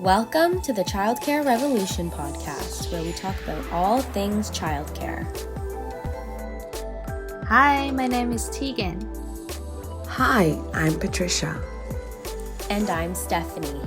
Welcome to the Childcare Revolution podcast, where we talk about all things childcare. Hi, my name is Tegan. Hi, I'm Patricia. And I'm Stephanie.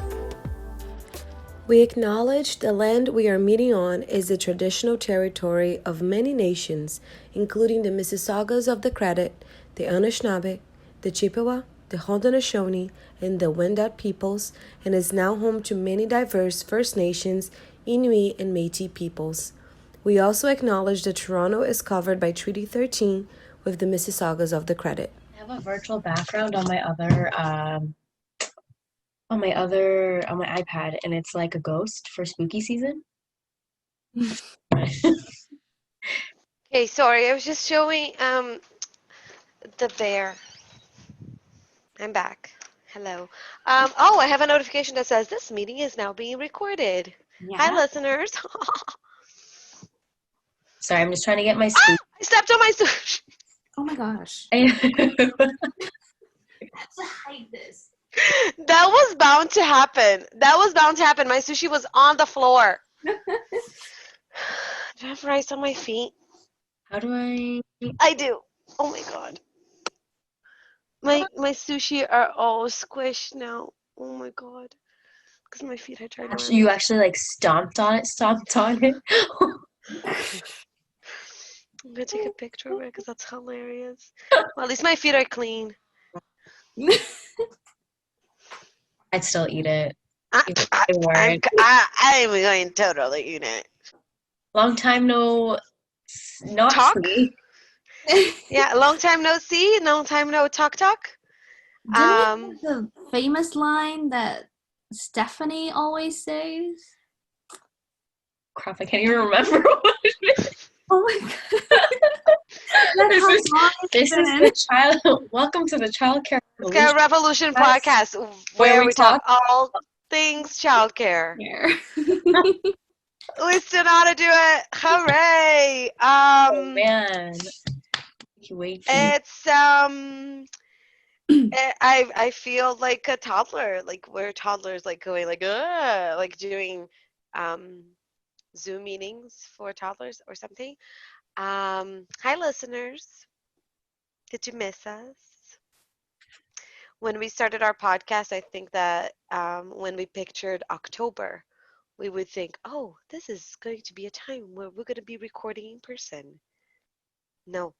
We acknowledge the land we are meeting on is the traditional territory of many nations, including the Mississaugas of the Credit, the Anishinaabe, the Chippewa, the Haudenosaunee, and the Wendat peoples, and is now home to many diverse First Nations, Inuit, and Métis peoples. We also acknowledge that Toronto is covered by Treaty 13 with the Mississaugas of the Credit. I have a virtual background on my iPad, and it's like a ghost for spooky season. Okay, sorry, I was just showing the bear. I'm back. Hello. I have a notification that says this meeting is now being recorded. Yeah. Hi, listeners. Sorry, I'm just trying to get my spook. I stepped on my sushi. Oh my gosh. I I have to hide this. That was bound to happen. My sushi was on the floor. Do I have rice on my feet? How do I? I do. Oh my god. My sushi are all squished now. Oh my god. Because my feet had tried to. You actually like stomped on it. I'm gonna take a picture of it because that's hilarious. Well, at least my feet are clean. I'd still eat it. I'm going to totally eat it. Long time no not Talk? see. Yeah, long time no see, long time no talk. Didn't you have the famous line that Stephanie always says? Crap, I can't even remember what it is. Oh my god. This is the child. Welcome to the Childcare Childcare Revolution podcast, where we talk all things childcare. We still know how to do it. Hooray! Oh man, wait. It's I feel like a toddler, like we're toddlers, like going like doing Zoom meetings for toddlers or something. Hi, listeners. Did you miss us? When we started our podcast, I think that when we pictured October, we would think, oh, this is going to be a time where we're going to be recording in person. No.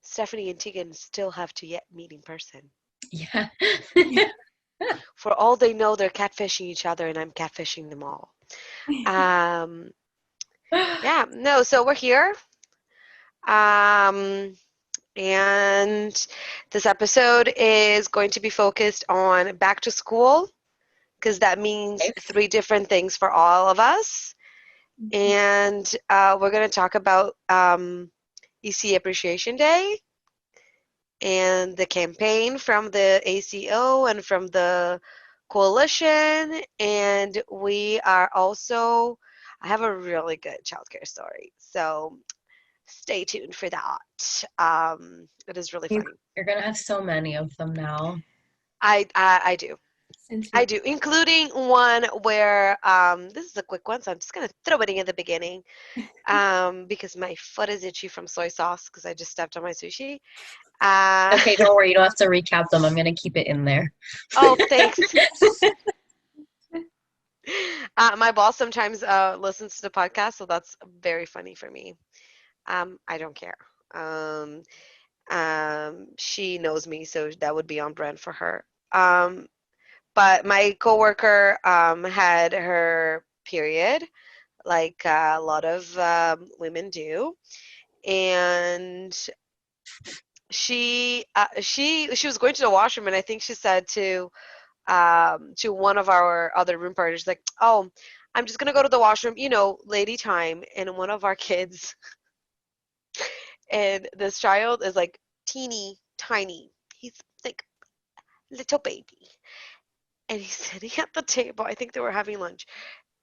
Stephanie and Tegan still have to yet meet in person. Yeah. For all they know, they're catfishing each other, and I'm catfishing them all. So we're here. And this episode is going to be focused on back to school, because that means 3 different things for all of us. And we're going to talk about ECE Appreciation Day and the campaign from the AECEO and from the coalition. And we are also, I have a really good childcare story. So stay tuned for that. It is really funny. You're going to have so many of them now. I do. I do, including one where this is a quick one, so I'm just going to throw it in at the beginning because my foot is itchy from soy sauce because I just stepped on my sushi. Okay, don't worry. You don't have to recap them. I'm going to keep it in there. Oh, thanks. My boss sometimes listens to the podcast, so that's very funny for me. I don't care. She knows me, so that would be on brand for her. But my coworker had her period, like a lot of women do, and she was going to the washroom, and I think she said to one of our other room partners, like, "Oh, I'm just gonna go to the washroom, lady time." And one of our kids, and this child is like teeny tiny. He's like little baby. And he's sitting at the table. I think they were having lunch.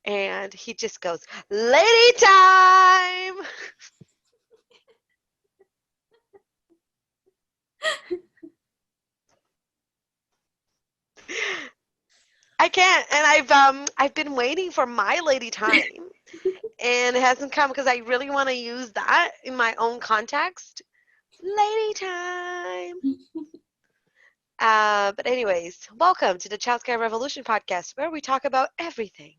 And he just goes, "Lady time!" I can't. And I've been waiting for my lady time, and it hasn't come because I really want to use that in my own context. Lady time. But anyways, welcome to the Childcare Revolution podcast, where we talk about everything.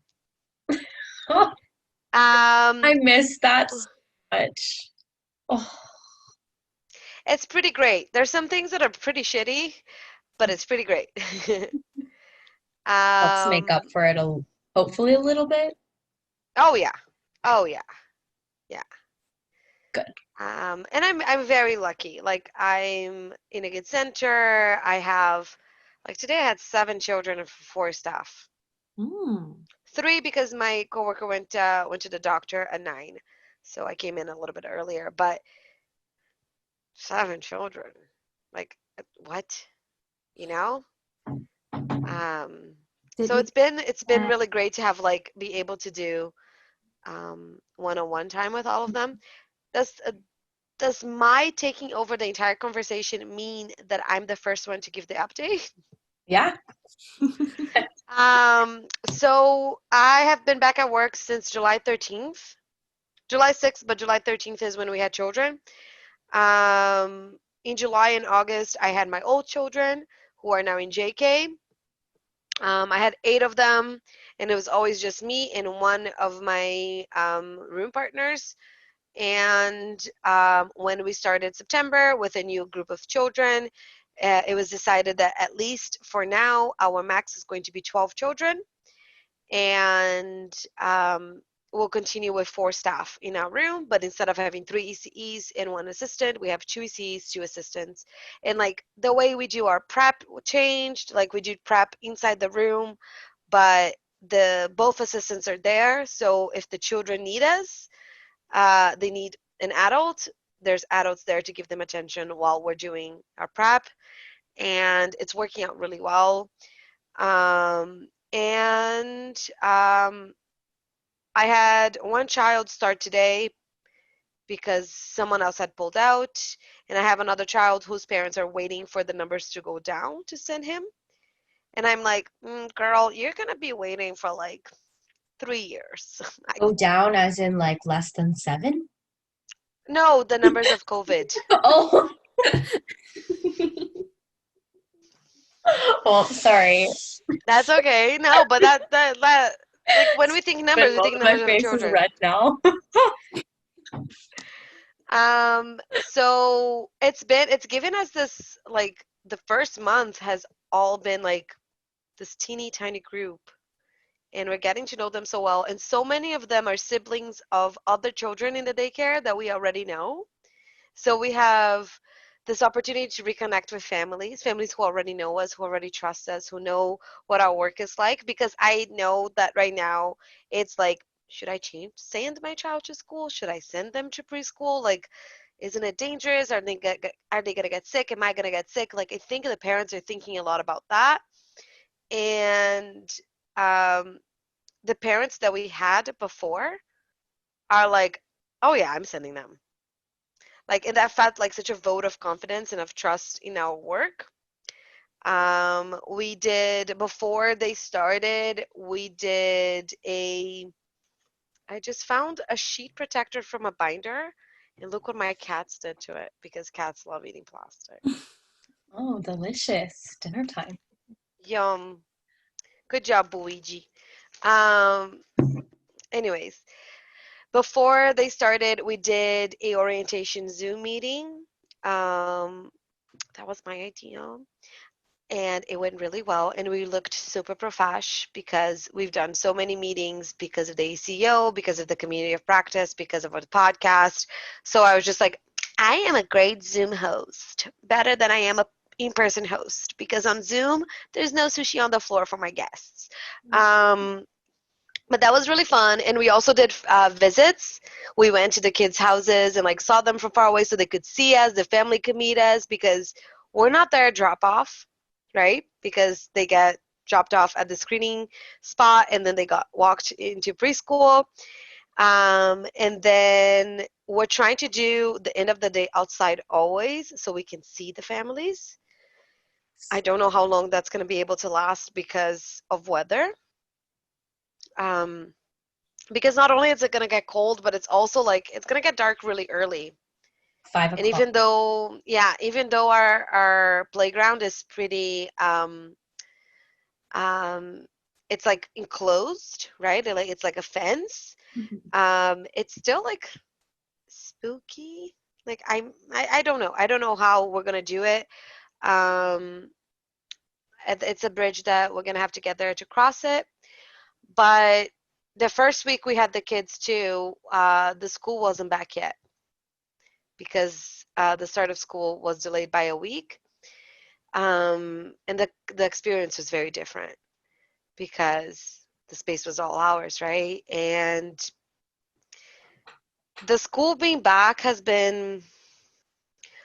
I miss that so much. Oh, It's pretty great. There's some things that are pretty shitty, but it's pretty great. let's make up for it hopefully a little bit. Oh yeah. Oh yeah. Yeah. Good. And I'm very lucky. Like I'm in a good center. I have like today I had 7 children and 4 staff. 3 because my coworker went to the doctor at 9. So I came in a little bit earlier, but 7 children. Like what? You know? So it's been really great to have like be able to do one-on-one time with all of them. Does my taking over the entire conversation mean that I'm the first one to give the update? Yeah. So I have been back at work since July 13th. July 6th, but July 13th is when we had children. In July and August, I had my old children who are now in JK. I had 8 of them, and it was always just me and one of my room partners. And when we started September with a new group of children, it was decided that at least for now, our max is going to be 12 children. And we'll continue with 4 staff in our room, but instead of having 3 ECEs and 1 assistant, we have 2 ECEs, 2 assistants. And like the way we do our prep changed, like we do prep inside the room, but both assistants are there. So if the children need us, they need an adult, there's adults there to give them attention while we're doing our prep, and it's working out really well. I had 1 child start today because someone else had pulled out, and I have another child whose parents are waiting for the numbers to go down to send him. And I'm like, girl, you're gonna be waiting for like 3 years. Go down as in like less than 7? No, the numbers of COVID. Oh. Well, sorry. That's okay. No, but that like when we think numbers, we think numbers of My face children. is red now. So it's given us this, like the first month has all been like this teeny tiny group, and we're getting to know them so well, and so many of them are siblings of other children in the daycare that we already know. So we have this opportunity to reconnect with families who already know us, who already trust us, who know what our work is like, because I know that right now it's like, should I send my child to school? Should I send them to preschool? Like, isn't it dangerous? Are they going to get sick? Am I going to get sick? Like, I think the parents are thinking a lot about that. And the parents that we had before are like, oh yeah, I'm sending them. Like, and that felt like such a vote of confidence and of trust in our work. We did, before they started, I just found a sheet protector from a binder, and look what my cats did to it, because cats love eating plastic. Oh, delicious. Dinner time. Yum. Good job, Luigi. Anyways, before they started, we did a orientation Zoom meeting. That was my idea. And it went really well, and we looked super profesh because we've done so many meetings because of the AECEO, because of the community of practice, because of our podcast. So I was just like, I am a great Zoom host, better than I am a in-person host, because on Zoom there's no sushi on the floor for my guests. But that was really fun, and we also did visits. We went to the kids' houses and like saw them from far away so they could see us, the family could meet us, because we're not there drop off, right? Because they get dropped off at the screening spot, and then they got walked into preschool. And then we're trying to do the end of the day outside always, so we can see the families. I don't know how long that's going to be able to last because of weather. Because not only is it going to get cold, but it's also like it's going to get dark really early. 5 And o'clock. even though our playground is pretty um it's like enclosed, right? It's like a fence. It's still like spooky. Like I don't know. I don't know how we're going to do it. Um it's a bridge that we're going to have to get there to cross it. But the first week we had the kids too, the school wasn't back yet because the start of school was delayed by a week. And the experience was very different because the space was all ours, right? And the school being back has been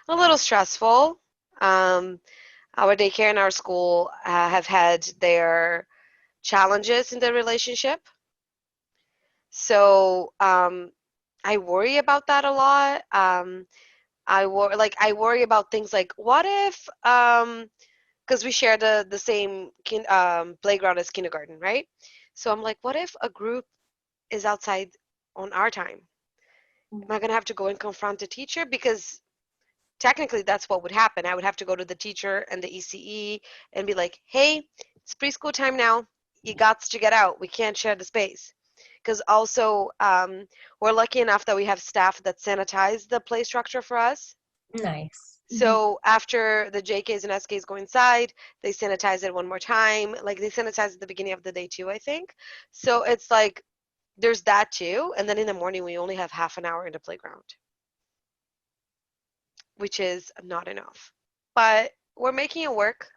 a little stressful. Um, our daycare and our school have had their challenges in their relationship. So I worry about that a lot. I worry about things like what if because we share the same playground as kindergarten, right? So I'm like, what if a group is outside on our time? Am I gonna have to go and confront the teacher? Because technically that's what would happen. I would have to go to the teacher and the ECE and be like, hey, it's preschool time now. You got to get out. We can't share the space. Because also we're lucky enough that we have staff that sanitize the play structure for us. Nice. So after the JKs and SKs go inside, they sanitize it one more time. Like they sanitize at the beginning of the day too, I think. So it's like there's that too. And then in the morning, we only have half an hour in the playground, which is not enough. But we're making it work.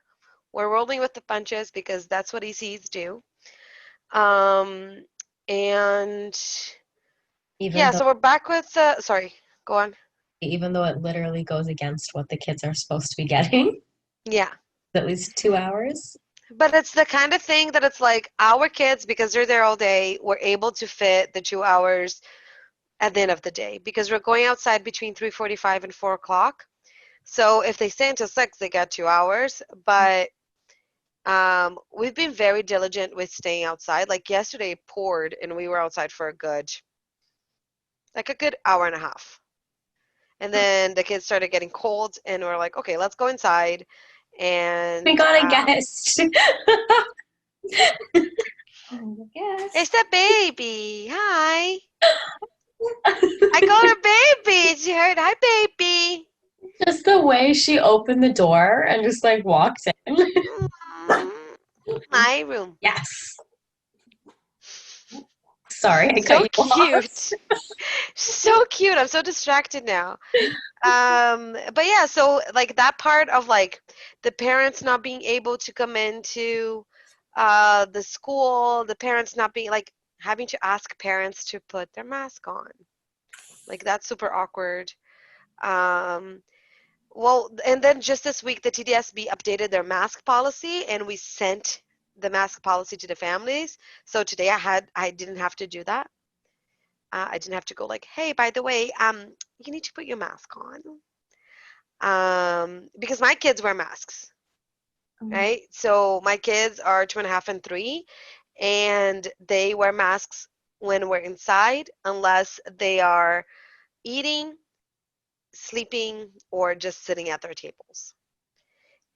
We're rolling with the punches because that's what ECs do. Um, and Even yeah, though so we're back with, sorry, go on. even though it literally goes against what the kids are supposed to be getting, Yeah. at least 2 hours. But it's the kind of thing that it's like our kids, because they're there all day, we're able to fit the 2 hours at the end of the day because we're going outside between 3:45 and 4 o'clock. So if they stay until 6, they get 2 hours. But we've been very diligent with staying outside. Like yesterday it poured and we were outside for a good hour and a half. And then the kids started getting cold and we're like, okay, let's go inside. And We got a guest. it's the baby. Hi. I call her baby. She heard, hi, baby. Just the way she opened the door and just like walked in. Mm, my room. Yes. Sorry, I So cut you off. cute. So cute. I'm so distracted now. But yeah, so like that part of like the parents not being able to come into the school, the parents not being like having to ask parents to put their mask on. Like that's super awkward. Um, well, and then just this week, the TDSB updated their mask policy, and we sent the mask policy to the families. So today I didn't have to do that. I didn't have to go like, hey, by the way, you need to put your mask on. Because my kids wear masks, right? So my kids are 2.5 and 3, and they wear masks when we're inside, unless they are eating, sleeping, or just sitting at their tables.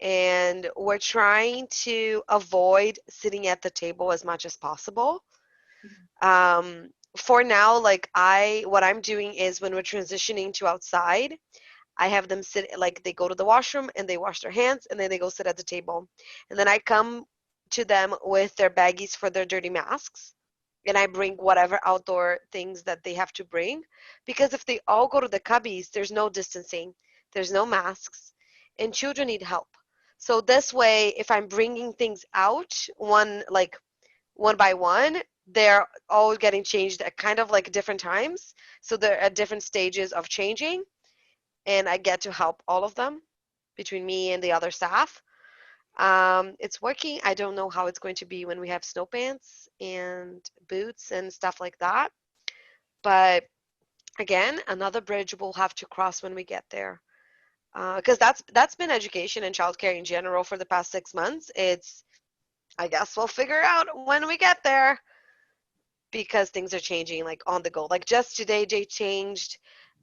And we're trying to avoid sitting at the table as much as possible. For now, what I'm doing is when we're transitioning to outside, I have them sit, like they go to the washroom and they wash their hands and then they go sit at the table. And then I come to them with their baggies for their dirty masks. And I bring whatever outdoor things that they have to bring. Because if they all go to the cubbies, there's no distancing, there's no masks, and children need help. So this way, if I'm bringing things out one by one, they're all getting changed at kind of like different times. So they're at different stages of changing, and I get to help all of them between me and the other staff. It's working. I don't know how it's going to be when we have snow pants and boots and stuff like that. But again, another bridge we'll have to cross when we get there. because that's been education and childcare in general for the past 6 months. It's, I guess we'll figure out when we get there, because things are changing like on the go. Like just today, they changed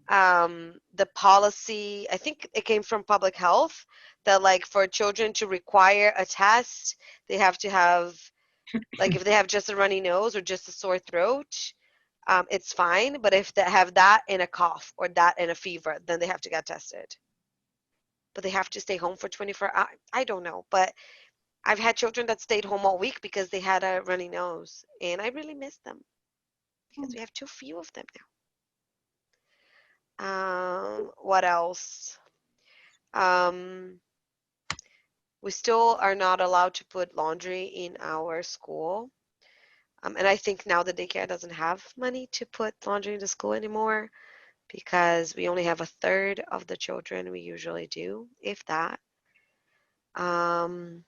the policy. I think it came from public health that like for children to require a test, they have to have, like if they have just a runny nose or just a sore throat, it's fine. But if they have that and a cough or that and a fever, then they have to get tested. But they have to stay home for 24 hours. I don't know. But I've had children that stayed home all week because they had a runny nose. And I really miss them because we have too few of them now. What else? We still are not allowed to put laundry in our school. And I think now the daycare doesn't have money to put laundry in the school anymore because we only have a third of the children we usually do, if that. And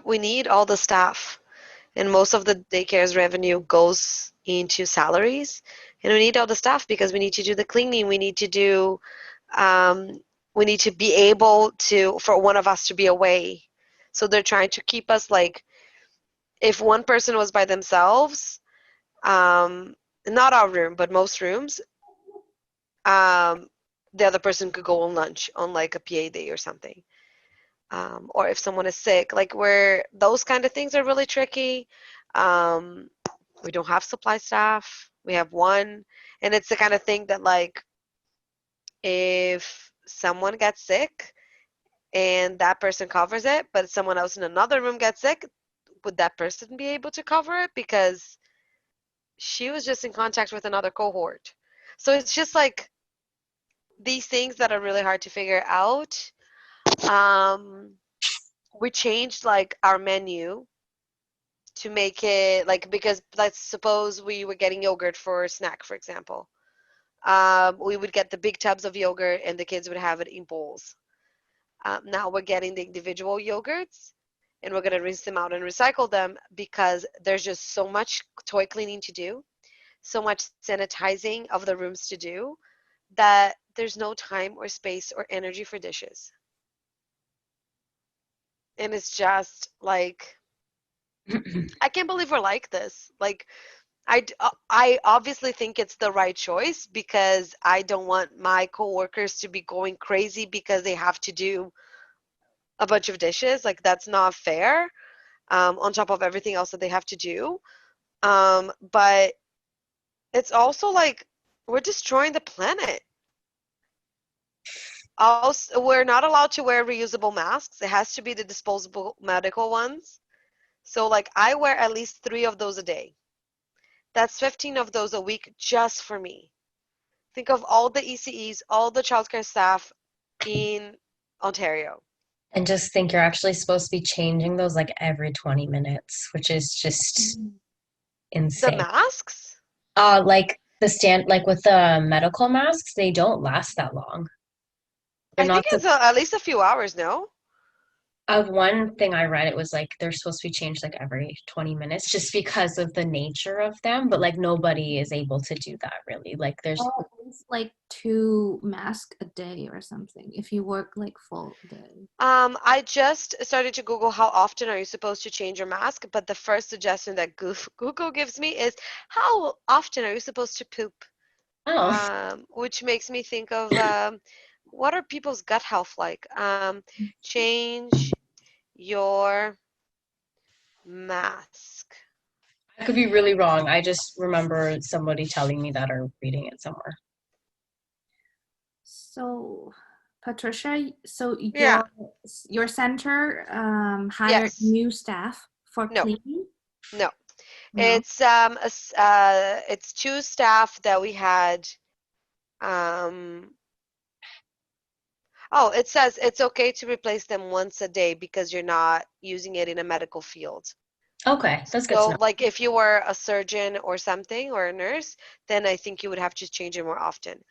we need all the staff. And most of the daycare's revenue goes into salaries. And we need all the staff because we need to do the cleaning. We need to do, we need to be able to, for one of us to be away. So they're trying to keep us like, if one person was by themselves, not our room, but most rooms, the other person could go on lunch on like a PA day or something. Or if someone is sick, like where those kind of things are really tricky. We don't have supply staff. We have one. And it's the kind of thing that like if someone gets sick and that person covers it, but someone else in another room gets sick, would that person be able to cover it? Because she was just in contact with another cohort. So it's just like these things that are really hard to figure out. We changed like our menu to make it like, because let's suppose we were getting yogurt for a snack, for example. We would get the big tubs of yogurt and the kids would have it in bowls. Now we're getting the individual yogurts and we're going to rinse them out and recycle them because there's just so much toy cleaning to do, so much sanitizing of the rooms to do, that there's no time or space or energy for dishes. And it's just like, I can't believe we're like this. Like, I obviously think it's the right choice because I don't want my coworkers to be going crazy because they have to do a bunch of dishes. Like, that's not fair, on top of everything else that they have to do. But it's also like we're destroying the planet. Also, we're not allowed to wear reusable masks. It has to be the disposable medical ones. So like I wear at least 3 of those a day. That's 15 of those a week just for me. Think of all the ECEs, all the childcare staff in Ontario. And just think you're actually supposed to be changing those like every 20 minutes, which is just The insane. masks? Like like with the medical masks, they don't last that long. I think it's at least a few hours, no? One thing I read, it was like they're supposed to be changed like every 20 minutes just because of the nature of them, but like nobody is able to do that really. Like there's It's like 2 masks a day or something if you work like full day. I just started to Google how often are you supposed to change your mask, but the first suggestion that Google gives me is how often are you supposed to poop? Which makes me think of what are people's gut health like? Change your mask. I could be really wrong. I just remember somebody telling me that or reading it somewhere. So, Patricia, so Yeah. your center hired Yes. new staff for No. cleaning? No. No. It's 2 staff that we had. Oh, it says it's okay to replace them once a day because you're not using it in a medical field. Okay, that's good to So, know. like, if you were a surgeon or something or a nurse, then I think you would have to change it more often.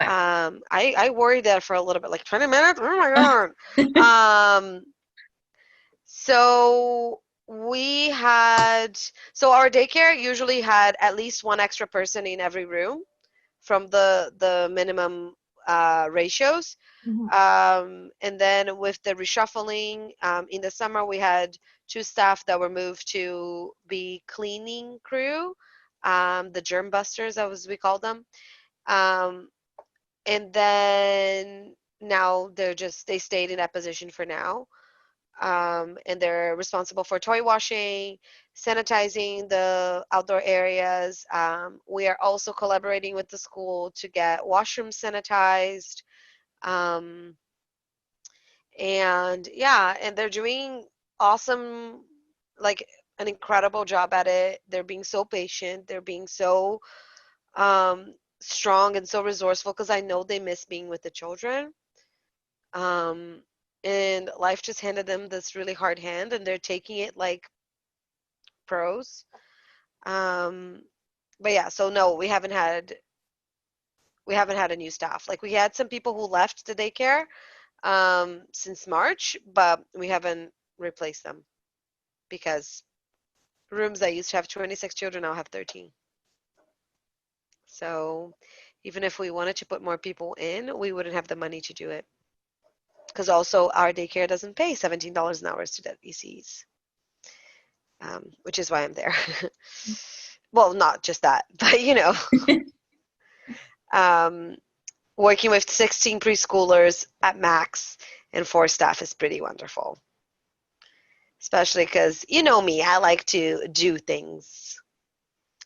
Okay. I worried that for a little bit, like 20 minutes. Oh my god. So our daycare usually had at least one extra person in every room from the minimum ratios. Mhm. And then with the reshuffling, in the summer we had 2 staff that were moved to be cleaning crew, the germ busters, as we call them. Um, and then now they stayed in that position for now. And they're responsible for toy washing, sanitizing the outdoor areas. We are also collaborating with the school to get washrooms sanitized. Um, and yeah, and they're doing awesome, like an incredible job at it. They're being so patient. They're being so strong and so resourceful because I know they miss being with the children. Um, and life just handed them this really hard hand, and they're taking it like pros. Um, but yeah, so no, we haven't had a new staff. Like we had some people who left the daycare since March, but we haven't replaced them because rooms that used to have 26 children now have 13. So even if we wanted to put more people in, we wouldn't have the money to do it. Because also our daycare doesn't pay $17 an hour to ECs, which is why I'm there. Well, not just that, but um, working with 16 preschoolers at max and 4 staff is pretty wonderful. Especially because you know me, I like to do things,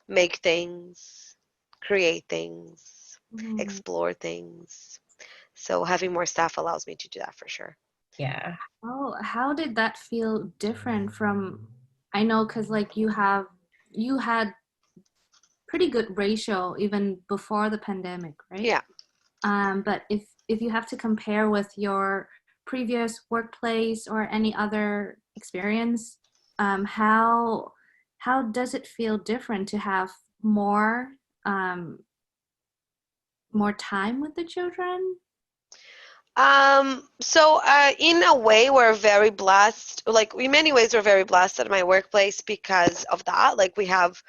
make things, create things, explore things. So having more staff allows me to do that for sure. Yeah. Oh, how did that feel different from, I know, because like you had pretty good ratio even before the pandemic, right? Yeah. But if you have to compare with your previous workplace or any other experience, how does it feel different to have um, more time with the children? So in a way, we're very blessed. Like in many ways, we're very blessed at my workplace because of that. Like we have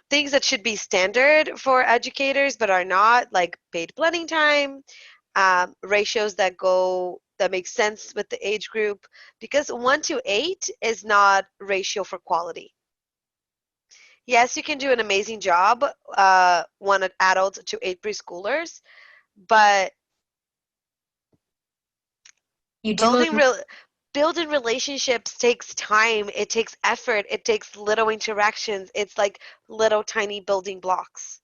things that should be standard for educators but are not, like paid planning time, ratios that make sense with the age group, because 1 to 8 is not ratio for quality. Yes, you can do an amazing job, 1 adult to 8 preschoolers, but You do a building real building relationships takes time, it takes effort, it takes little interactions. It's like little tiny building blocks.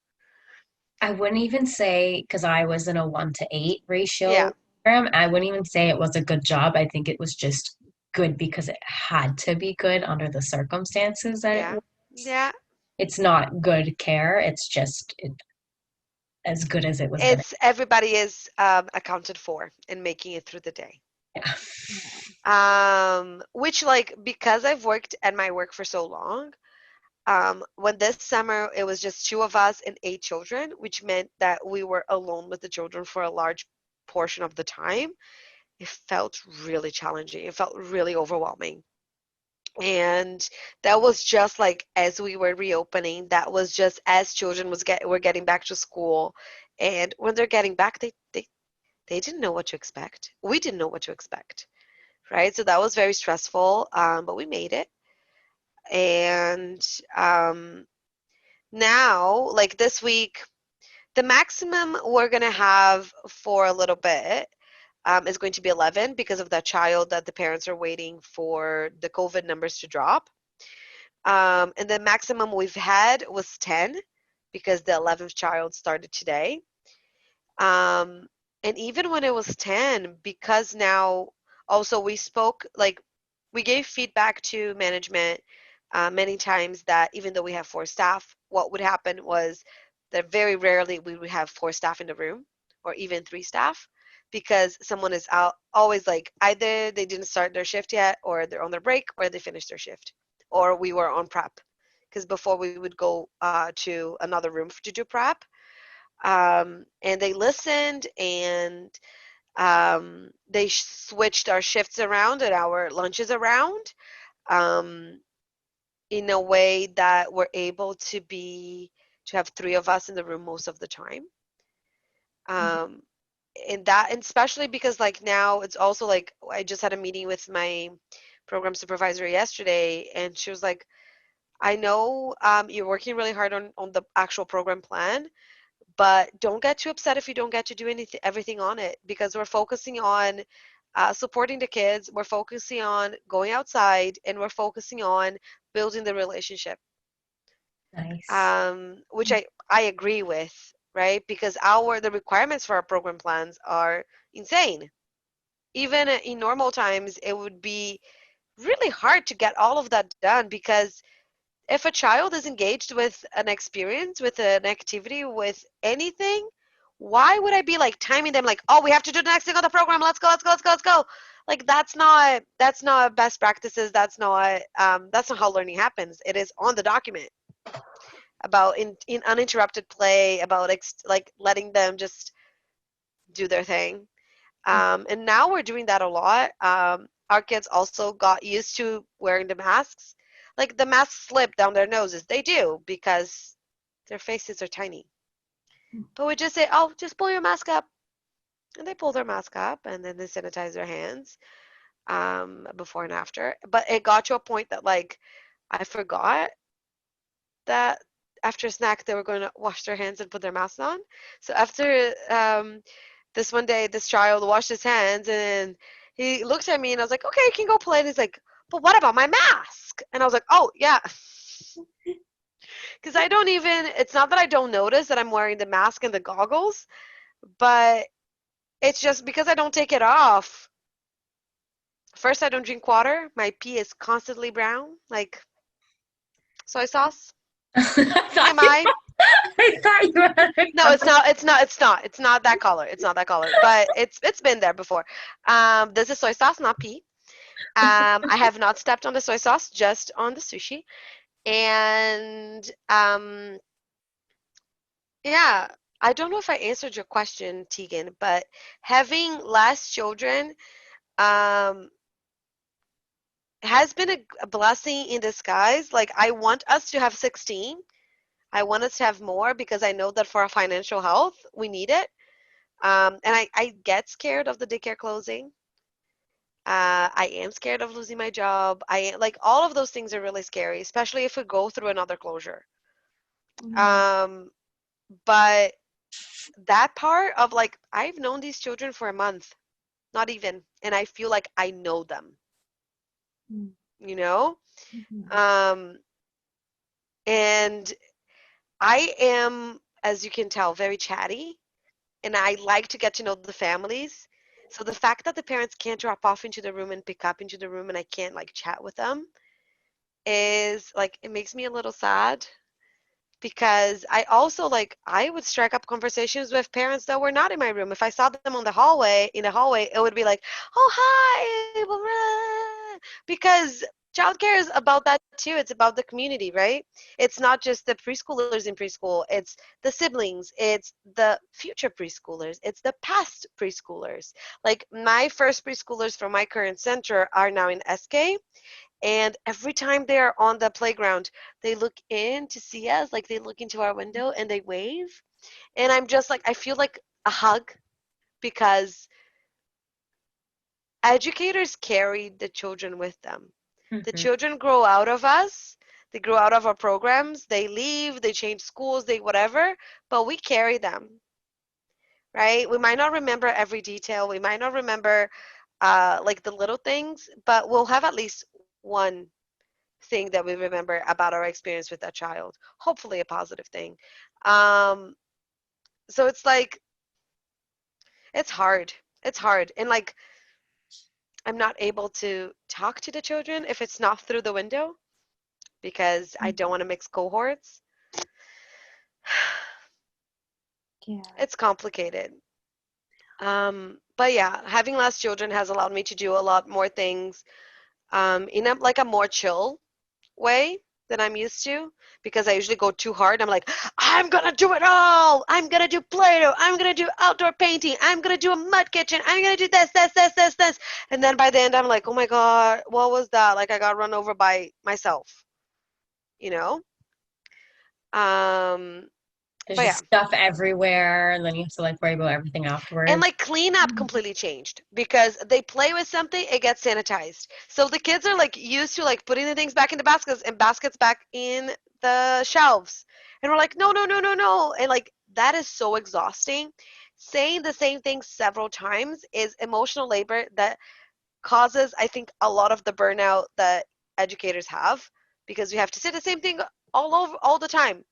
I wouldn't even say, because I was in a 1 to 8 Yeah. ratio program, I wouldn't even say it was a good job. I think it was just good because it had to be good under the circumstances that it Yeah. was. Yeah. It's not good care. It's just as good as it was gonna. It's everybody is accounted for and making it through the day. Yeah. Which, like, because I've worked at my work for so long, when this summer it was just 2 of us and 8 children, which meant that we were alone with the children for a large portion of the time. It felt really challenging. It felt really overwhelming. And that was just like as we were reopening, that was just as children were getting back to school. And when they're getting back, they didn't know what to expect. We didn't know what to expect, right? So that was very stressful, but we made it. And now, like this week, the maximum we're going to have for a little bit is going to be 11 because of that child that the parents are waiting for the COVID numbers to drop. And the maximum we've had was 10 because the 11th child started today. Um, and even when it was 10, because now also we spoke, like we gave feedback to management many times that even though we have 4 staff, what would happen was that very rarely we would have 4 staff in the room or even 3 staff because someone is out always, like either they didn't start their shift yet or they're on their break or they finished their shift or we were on prep because before we would go to another room to do prep, and they listened and they switched our shifts around and our lunches around, um, in a way that we're able to have 3 of us in the room most of the time. Um, and especially because like now it's also like I just had a meeting with my program supervisor yesterday, and she was like, I know you're working really hard on the actual program plan, but don't get too upset if you don't get to do everything on it, because we're focusing on supporting the kids, we're focusing on going outside, and we're focusing on building the relationship, Nice. which I agree with, right? Because the requirements for our program plans are insane. Even in normal times, it would be really hard to get all of that done, because if a child is engaged with an experience, with an activity, with anything, why would I be like timing them like, oh, we have to do the next thing on the program. Let's go, let's go, let's go, let's go. Like that's not best practices. That's not how learning happens. It is on the document about in uninterrupted play, about like letting them just do their thing. And now we're doing that a lot. Our kids also got used to wearing the masks. Like the masks slip down their noses. They do, because their faces are tiny. But we just say, oh, just pull your mask up. And they pull their mask up, and then they sanitize their hands before and after. But it got to a point that like I forgot that after a snack they were going to wash their hands and put their masks on. So after this one day, this child washed his hands, and he looked at me, and I was like, okay, you can go play. And he's like, but what about my mask? And I was like, oh, yeah. Because it's not that I don't notice that I'm wearing the mask and the goggles, but it's just because I don't take it off. First, I don't drink water. My pee is constantly brown, like soy sauce. Am I? I thought you were. No, it's not. It's not. It's not. It's not that color. It's not that color. But it's been there before. This is soy sauce, not pee. I have not stepped on the soy sauce, just on the sushi. And yeah, I don't know if I answered your question, Tegan, but having less children um, has been a blessing in disguise. Like I want us to have 16. I want us to have more, because I know that for our financial health, we need it. And I get scared of the daycare closing. I am scared of losing my job. Like all of those things are really scary, especially if we go through another closure. Um, but that part of like, I've known these children for a month, not even, and I feel like I know them, you know? Um, and I am, as you can tell, very chatty, and I like to get to know the families. So the fact that the parents can't drop off into the room and pick up into the room, and I can't like chat with them, is like, it makes me a little sad, because I also like, I would strike up conversations with parents that were not in my room. If I saw them on the hallway, in the hallway, it would be like, oh, hi, blah, blah. Because childcare is about that too. It's about the community, right? It's not just the preschoolers in preschool. It's the siblings. It's the future preschoolers. It's the past preschoolers. Like my first preschoolers from my current center are now in SK. And every time they're on the playground, they look in to see us, like they look into our window and they wave. And I'm just like, I feel like a hug, because educators carry the children with them. The children grow out of us. They grow out of our programs. They leave, they change schools, they whatever, but we carry them, right? We might not remember every detail. We might not remember like the little things, but we'll have at least one thing that we remember about our experience with that child, hopefully a positive thing. So it's like, it's hard, and like I'm not able to talk to the children if it's not through the window, because I don't want to mix cohorts. Yeah. It's complicated. But yeah, having less children has allowed me to do a lot more things in like a more chill way than I'm used to, because I usually go too hard. I'm like, I'm gonna do it all. I'm gonna do Play-Doh. I'm gonna do outdoor painting. I'm gonna do a mud kitchen. I'm gonna do this. And then by the end, I'm like, oh my God, what was that? Like I got run over by myself, you know? There's But just stuff everywhere, and then you have to like worry about everything afterwards. And like cleanup completely changed because they play with something, it gets sanitized. So the kids are like used to like putting the things back into baskets and baskets back in the shelves. And we're like, no, no, no, no, no. And like that is so exhausting. Saying the same thing several times is emotional labor that causes, I think, a lot of the burnout that educators have because we have to say the same thing all the time.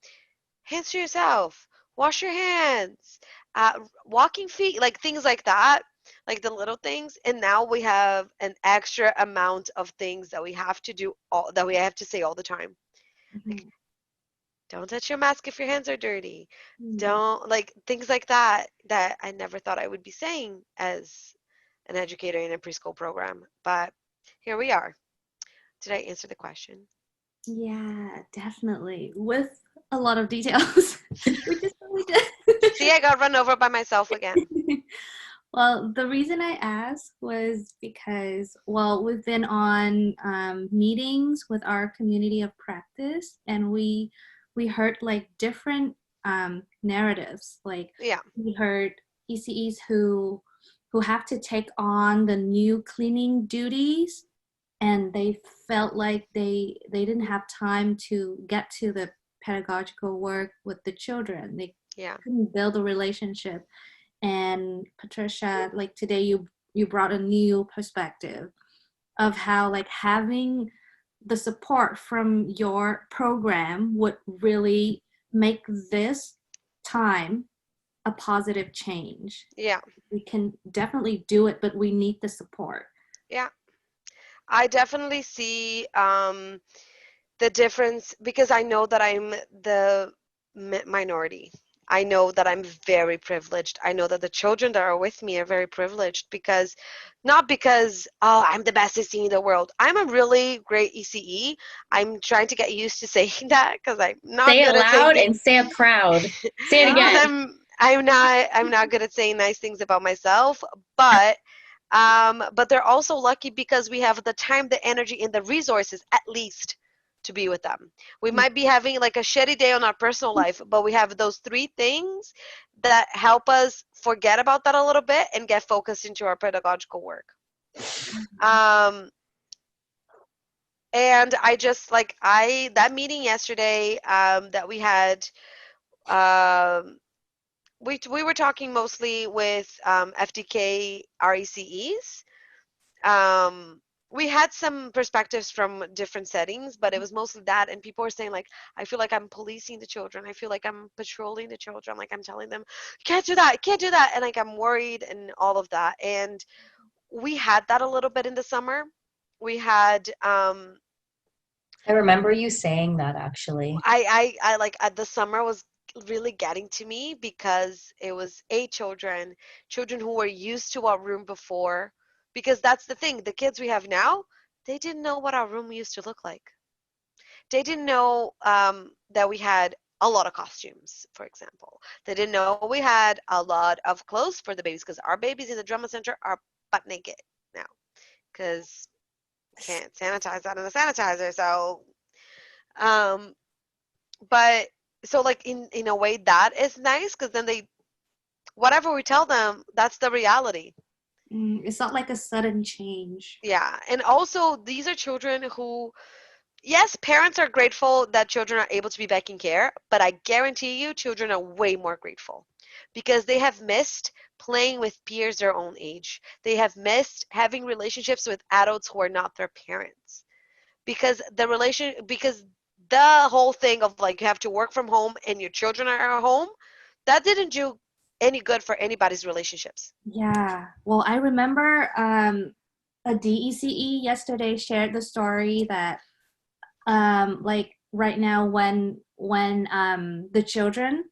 Hands to yourself, wash your hands, walking feet, like things like that, like the little things. And now we have an extra amount of things that we have to do, that we have to say all the time. Like, don't touch your mask if your hands are dirty. Don't, like things like that, that I never thought I would be saying as an educator in a preschool program. But here we are. Did I answer the question? Yeah, definitely. With a lot of details, which is really good. See, I got run over by myself again. Well, the reason I asked was because, well, we've been on meetings with our community of practice, and we heard like different narratives. Like Yeah. we heard ECEs who have to take on the new cleaning duties, and they felt like they didn't have time to get to the pedagogical work with the children. They Yeah. couldn't build a relationship. And Patricia, like today you brought a new perspective of how like having the support from your program would really make this time a positive change. Yeah. We can definitely do it, but we need the support. Yeah. I definitely see the difference because I know that I'm the minority. I know that I'm very privileged. I know that the children that are with me are very privileged because, not because, oh, I'm the best ECE in the world. I'm a really great ECE. I'm trying to get used to saying that because I'm not Say good it at saying loud things. and say it proud. Say it again. I'm not good at saying nice things about myself, but they're also lucky because we have the time, the energy, and the resources at least to be with them. We might be having like a shitty day on our personal life, but we have those three things that help us forget about that a little bit and get focused into our pedagogical work. And I just like that meeting yesterday that we had. We were talking mostly with FDK RECEs. We had some perspectives from different settings, but it was mostly that. And people were saying, like, I feel like I'm policing the children. I feel like I'm patrolling the children. Like, I'm telling them, you can't do that, you can't do that. And, like, I'm worried and all of that. And we had that a little bit in the summer. We had, I remember you saying that, actually. the summer was really getting to me because it was children who were used to our room before. Because that's the thing, the kids we have now, they didn't know what our room used to look like. They didn't know that we had a lot of costumes, for example. They didn't know we had a lot of clothes for the babies because our babies in the drama center are butt naked now because can't sanitize that in the sanitizer. So, but so like in a way that is nice because then whatever we tell them, that's the reality. It's not like a sudden change. Yeah. And also, these are children who, yes, parents are grateful that children are able to be back in care, but I guarantee you children are way more grateful because they have missed playing with peers their own age. They have missed having relationships with adults who are not their parents. Because the whole thing of like you have to work from home and your children are at home, that didn't do any good for anybody's relationships. Yeah. Well, I remember a DECE yesterday shared the story that like right now when the children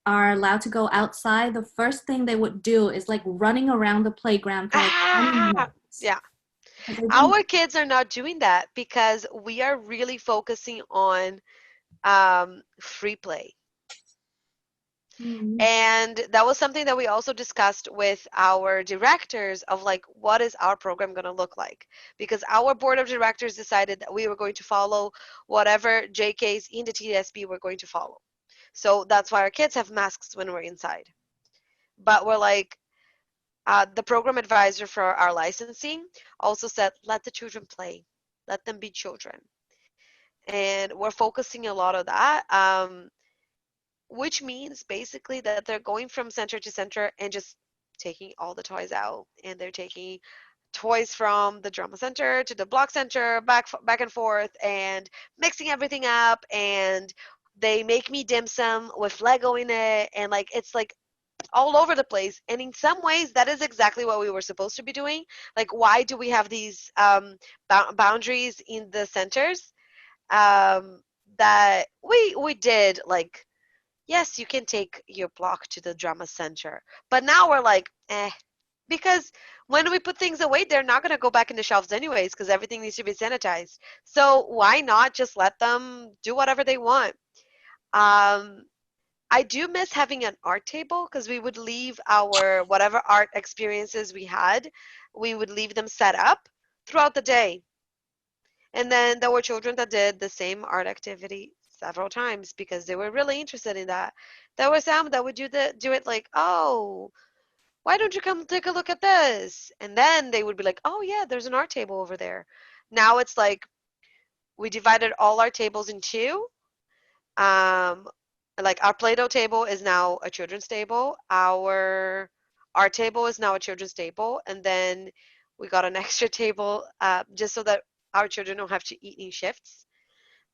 are allowed to go outside, the first thing they would do is like running around the playground for like 20 minutes. Yeah. Our kids are not doing that because we are really focusing on free play. Mm-hmm. And that was something that we also discussed with our directors of like, what is our program going to look like? Because our board of directors decided that we were going to follow whatever JKs in the TSP were going to follow. So that's why our kids have masks when we're inside. But we're like, the program advisor for our licensing also said, let the children play, let them be children. And we're focusing a lot of that, which means basically that they're going from center to center and just taking all the toys out, and they're taking toys from the drama center to the block center, back and forth, and mixing everything up. And they make me dim sum with Lego in it, and like it's like all over the place. And in some ways, that is exactly what we were supposed to be doing. Like, why do we have these boundaries in the centers? That we did, like, yes, you can take your block to the drama center, but now we're like, because when we put things away, they're not going to go back in the shelves anyways, because everything needs to be sanitized. So why not just let them do whatever they want? I do miss having an art table, because we would leave our whatever art experiences we had, we would leave them set up throughout the day. And then there were children that did the same art activity several times because they were really interested in that. There were some that would do it like, oh, why don't you come take a look at this? And then they would be like, oh yeah, there's an art table over there. Now it's like we divided all our tables in two. Like our Play-Doh table is now a children's table. Our art table is now a children's table. And then we got an extra table just so that our children don't have to eat in shifts.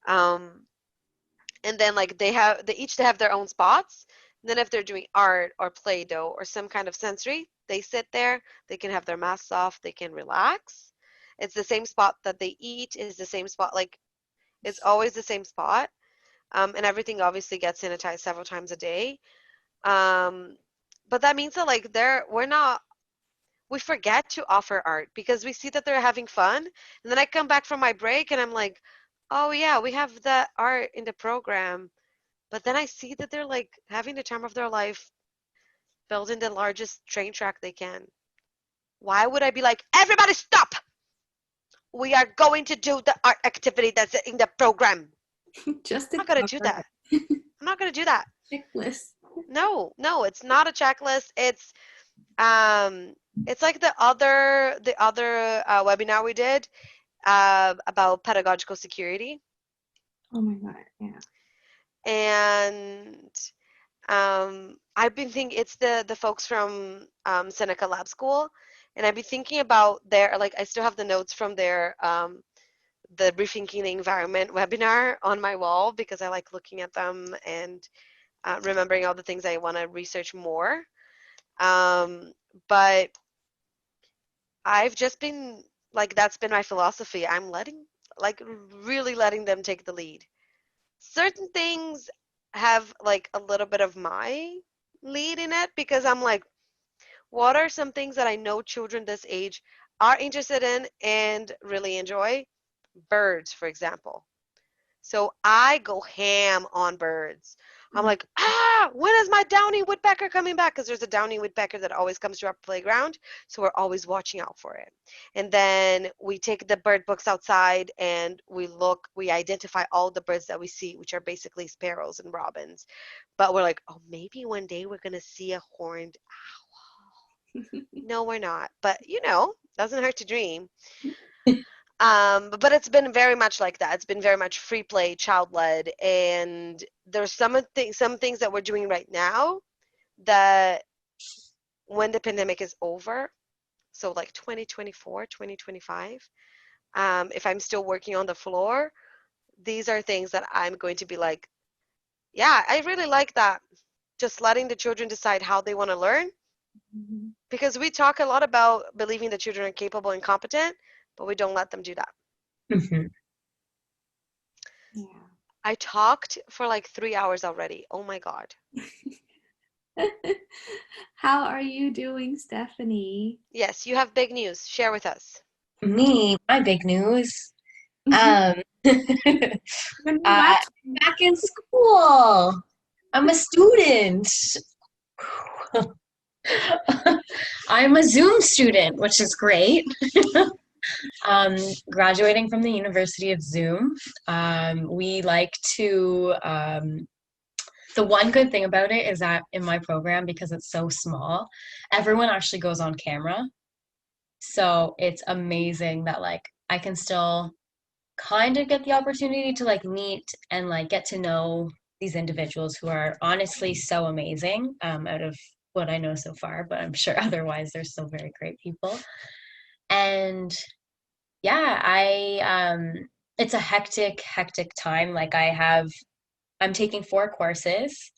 And then like they each have their own spots. And then if they're doing art or Play-Doh or some kind of sensory, they sit there, they can have their masks off, they can relax. It's the same spot that they eat, is the same spot, like it's always the same spot. And everything obviously gets sanitized several times a day. But that means that like we forget to offer art because we see that they're having fun. And then I come back from my break and I'm like, oh yeah, we have the art in the program. But then I see that they're like having the time of their life building the largest train track they can. Why would I be like, everybody stop? We are going to do the art activity that's in the program. Just I'm not going to do that. I'm not going to do that. Checklist. No, it's not a checklist. It's like the other webinar we did about pedagogical security. Oh my God, yeah. And I've been thinking, it's the folks from Seneca Lab School, and I've been thinking about their, like, I still have the notes from their the Rethinking the Environment webinar on my wall because I like looking at them and remembering all the things I want to research more. But I've just been, like, that's been my philosophy. I'm really letting them take the lead. Certain things have, like, a little bit of my lead in it because I'm like, what are some things that I know children this age are interested in and really enjoy? Birds, for example. So I go ham on birds. I'm like, when is my downy woodpecker coming back? Because there's a downy woodpecker that always comes to our playground. So we're always watching out for it. And then we take the bird books outside and we identify all the birds that we see, which are basically sparrows and robins. But we're like, oh, maybe one day we're going to see a horned owl. No, we're not. But, doesn't hurt to dream. But it's been very much like that. It's been very much free play, child-led, and there's some things that we're doing right now that when the pandemic is over, so like 2024, 2025, if I'm still working on the floor, these are things that I'm going to be like, yeah, I really like that. Just letting the children decide how they want to learn. Mm-hmm. Because we talk a lot about believing that children are capable and competent, but we don't let them do that. Mm-hmm. Yeah. I talked for like 3 hours already. Oh my God. How are you doing, Stephanie? Yes, you have big news. Share with us. Me, my big news. Back in school. I'm a student. I'm a Zoom student, which is great. Graduating from the University of Zoom. We like to The one good thing about it is that in my program, because it's so small, everyone actually goes on camera. So it's amazing that like I can still kind of get the opportunity to like meet and like get to know these individuals who are honestly so amazing, out of what I know so far, but I'm sure otherwise they're still very great people. And yeah, it's a hectic time. Like I'm taking 4 courses.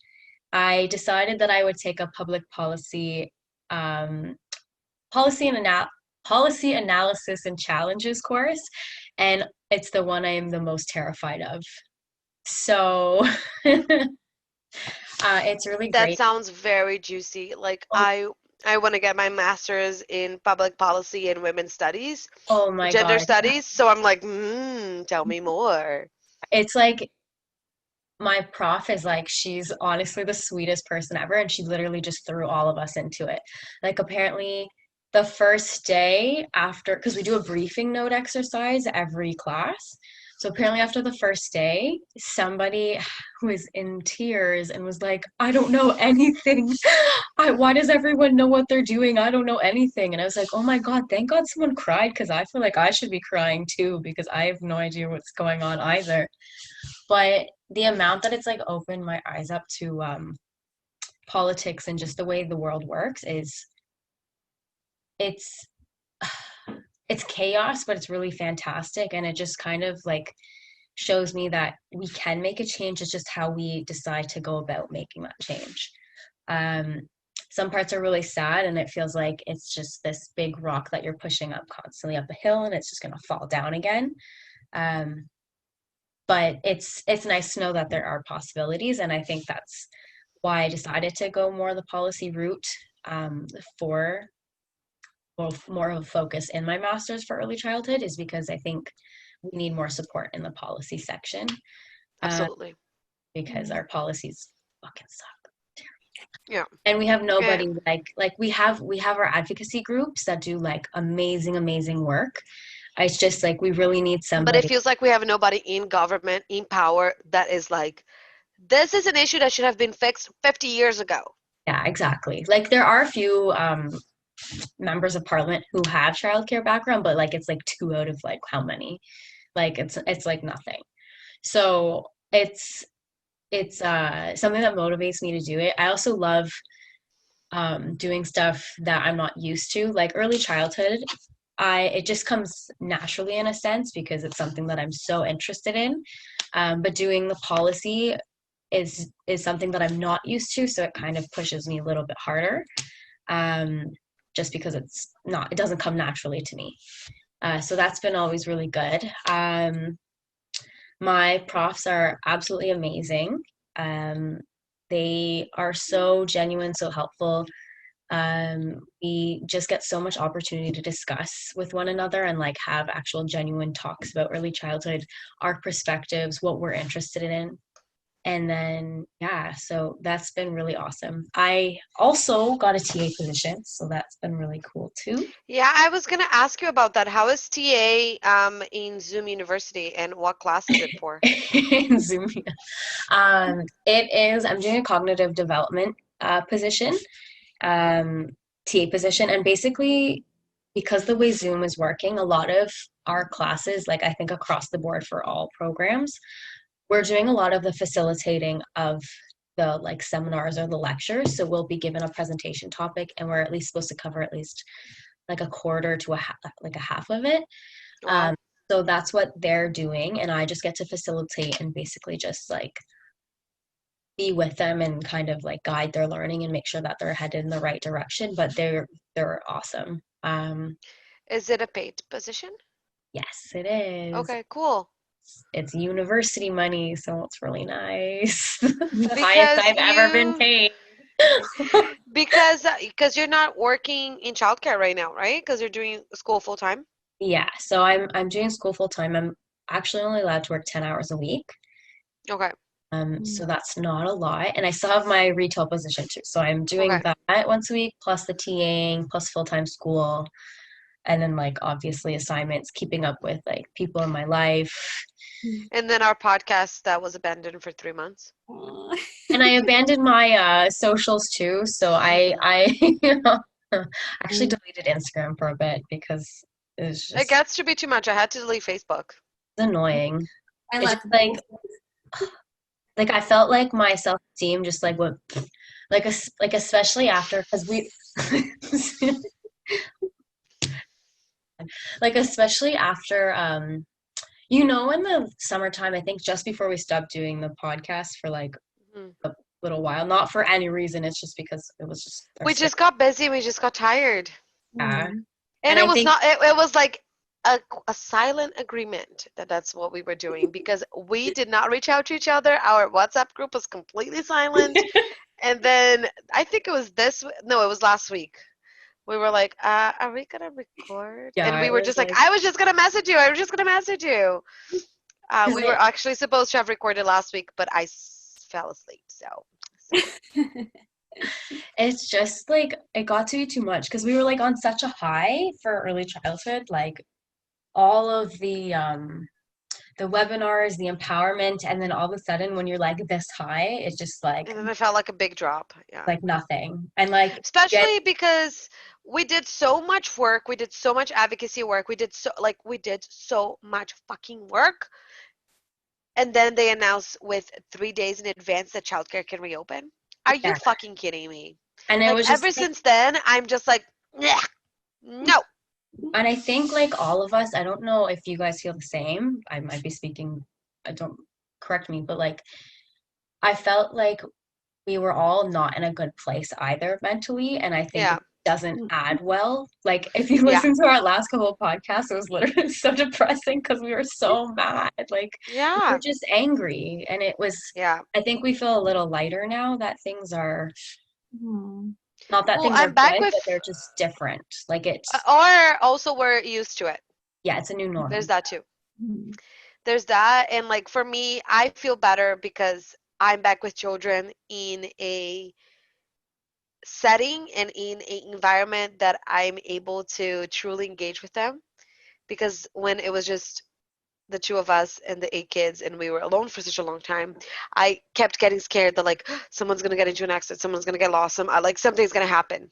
I decided that I would take a public policy, um, policy and anal- policy analysis and challenges course, and it's the one I am the most terrified of. So it's really That great. sounds very juicy. Like Oh, I want to get my master's in public policy and women's studies, oh my gender God. studies. So I'm like, tell me more. It's like my prof is like, she's honestly the sweetest person ever, and she literally just threw all of us into it. Like apparently the first day after, because we do a briefing note exercise every class. So apparently after the first day, somebody was in tears and was like, I don't know anything. Why does everyone know what they're doing? I don't know anything. And I was like, oh my God, thank God someone cried, because I feel like I should be crying too, because I have no idea what's going on either. But the amount that it's like opened my eyes up to politics and just the way the world works is it's it's chaos, but it's really fantastic, and it just kind of like shows me that we can make a change. It's just how we decide to go about making that change. um, some parts are really sad, and it feels like it's just this big rock that you're pushing up constantly up a hill, and it's just going to fall down again. um, but it's nice to know that there are possibilities, and I think that's why I decided to go more the policy route, for more of a focus in my master's for early childhood, is because I think we need more support in the policy section, uh, Absolutely. because our policies fucking suck. Yeah. And we have Okay. nobody like we have our advocacy groups that do like amazing work. It's just like we really need But it somebody. feels like we have nobody in government, in power, that is like, this is an issue that should have been fixed 50 years ago. Yeah, exactly. Like there are a few members of parliament who have childcare background, but like it's like 2 out of like how many? Like it's like nothing. So it's something that motivates me to do it. I also love doing stuff that I'm not used to, like early childhood. It just comes naturally in a sense because it's something that I'm so interested in. But doing the policy is something that I'm not used to, so it kind of pushes me a little bit harder. Just because it doesn't come naturally to me. So that's been always really good. My profs are absolutely amazing. They are so genuine, so helpful. We just get so much opportunity to discuss with one another and like have actual genuine talks about early childhood, our perspectives, what we're interested in. And then, yeah, so that's been really awesome. I also got a TA position, so that's been really cool too. Yeah, I was going to ask you about that. How is TA in Zoom University, and what class is it for? In Zoom. I'm doing a cognitive development position, TA position, and basically because the way Zoom is working, a lot of our classes, like I think across the board for all programs, we're doing a lot of the facilitating of the like seminars or the lectures. So we'll be given a presentation topic, and we're at least supposed to cover at least like a quarter to a half of it. Wow. So that's what they're doing, and I just get to facilitate and basically just like be with them and kind of like guide their learning and make sure that they're headed in the right direction. But they're awesome. Is it a paid position? Yes, it is. Okay, cool. It's university money, so it's really nice. The highest Because I've ever been you paid. because you're not working in childcare right now, right? Because you're doing school full time. Yeah, so I'm doing school full time. I'm actually only allowed to work 10 hours a week. Okay. So that's not a lot. And I still have my retail position too. So I'm doing Okay. that once a week, plus the TAing, plus full-time school. And then like obviously assignments, keeping up with like people in my life, And then our podcast that was abandoned for 3 months. And I abandoned my socials too, so I actually deleted Instagram for a bit because it was It just gets to be too much. I had to delete Facebook. annoying. I It's left just like I felt like my self-esteem just like went like especially after because we like especially after in the summertime, I think just before we stopped doing the podcast for like Mhm. a little while, not for any reason, it's just because it was just We just got busy. We just got tired. yeah. And And it I was think not, it was like a silent agreement that that's what we were doing because we did not reach out to each other. Our WhatsApp group was completely silent. And then I think it was it was last week. We were like, are we going to record? Yeah, And we it were was just like, like- I was just going to message you. I was just going to message you. We were actually supposed to have recorded last week, but I fell asleep. So it's just like it got to be too much because we were like on such a high for early childhood, like all of the webinars, the empowerment, and then all of a sudden when you're like this high, it's just like and then it felt like a big drop. Yeah. like nothing. And like Especially because we did so much work. We did so much advocacy work. We did so much fucking work. And then they announced with 3 days in advance that childcare can reopen. Are you fucking kidding me? and it Like was just ever since then, I'm just like, "Nyeh, no. and I think like all of us, I don't know if you guys feel the same. I might be speaking, I don't correct me, but like I felt like we were all not in a good place either mentally, and I think Yeah. it doesn't add well. Like if you Yeah. listen to our last couple of podcasts, it was literally so depressing because we were so mad. Like we Yeah. were just angry, and it was. Yeah. I think we feel a little lighter now that things are not that Well, things are I'm back good, with, but they're just different. Like it's or also we're used to it. yeah, it's a new norm. There's that too. There's that. And like for me, I feel better because I'm back with children in a setting and in an environment that I'm able to truly engage with them. Because when it was just the two of us and the 8 kids and we were alone for such a long time, I kept getting scared that like someone's going to get into an accident, someone's going to get lost, like something's going to happen.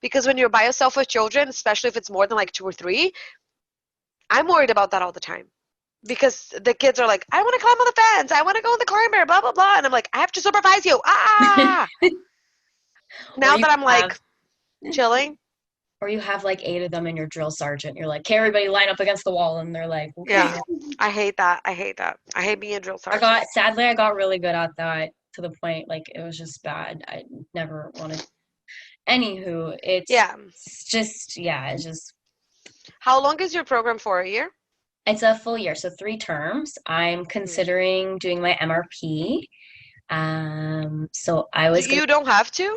Because when you're by yourself with children, especially if it's more than like 2 or 3, I'm worried about that all the time. Because the kids are like, I want to climb on the fence, I want to go on the climber, blah, blah, blah. And I'm like, I have to supervise you. Ah! Now that I'm like chilling. Or you have like 8 of them and your drill sergeant. You're like, okay, everybody line up against the wall, and they're like, okay. Yeah. I hate that. I hate being a drill sergeant. Sadly, I got really good at that to the point, like, it was just bad. I never wanted. Anywho, it's just. How long is your program for? A year? It's a full year, so 3 terms. I'm considering doing my MRP. So I was. You don't have to?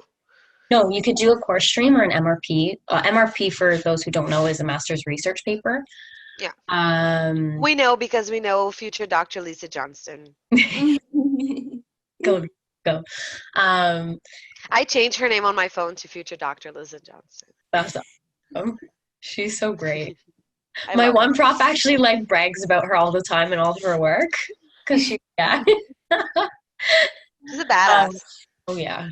No, you could do a course stream or an MRP. MRP, for those who don't know, is a master's research paper. Yeah. We know because we know future Dr. Lisa Johnston. Go. I changed her name on my phone to future Dr. Lisa Johnston. That's awesome. She's so great. I My love one her. prof actually like brags about her all the time and all of her work because she's She's a badass. oh yeah.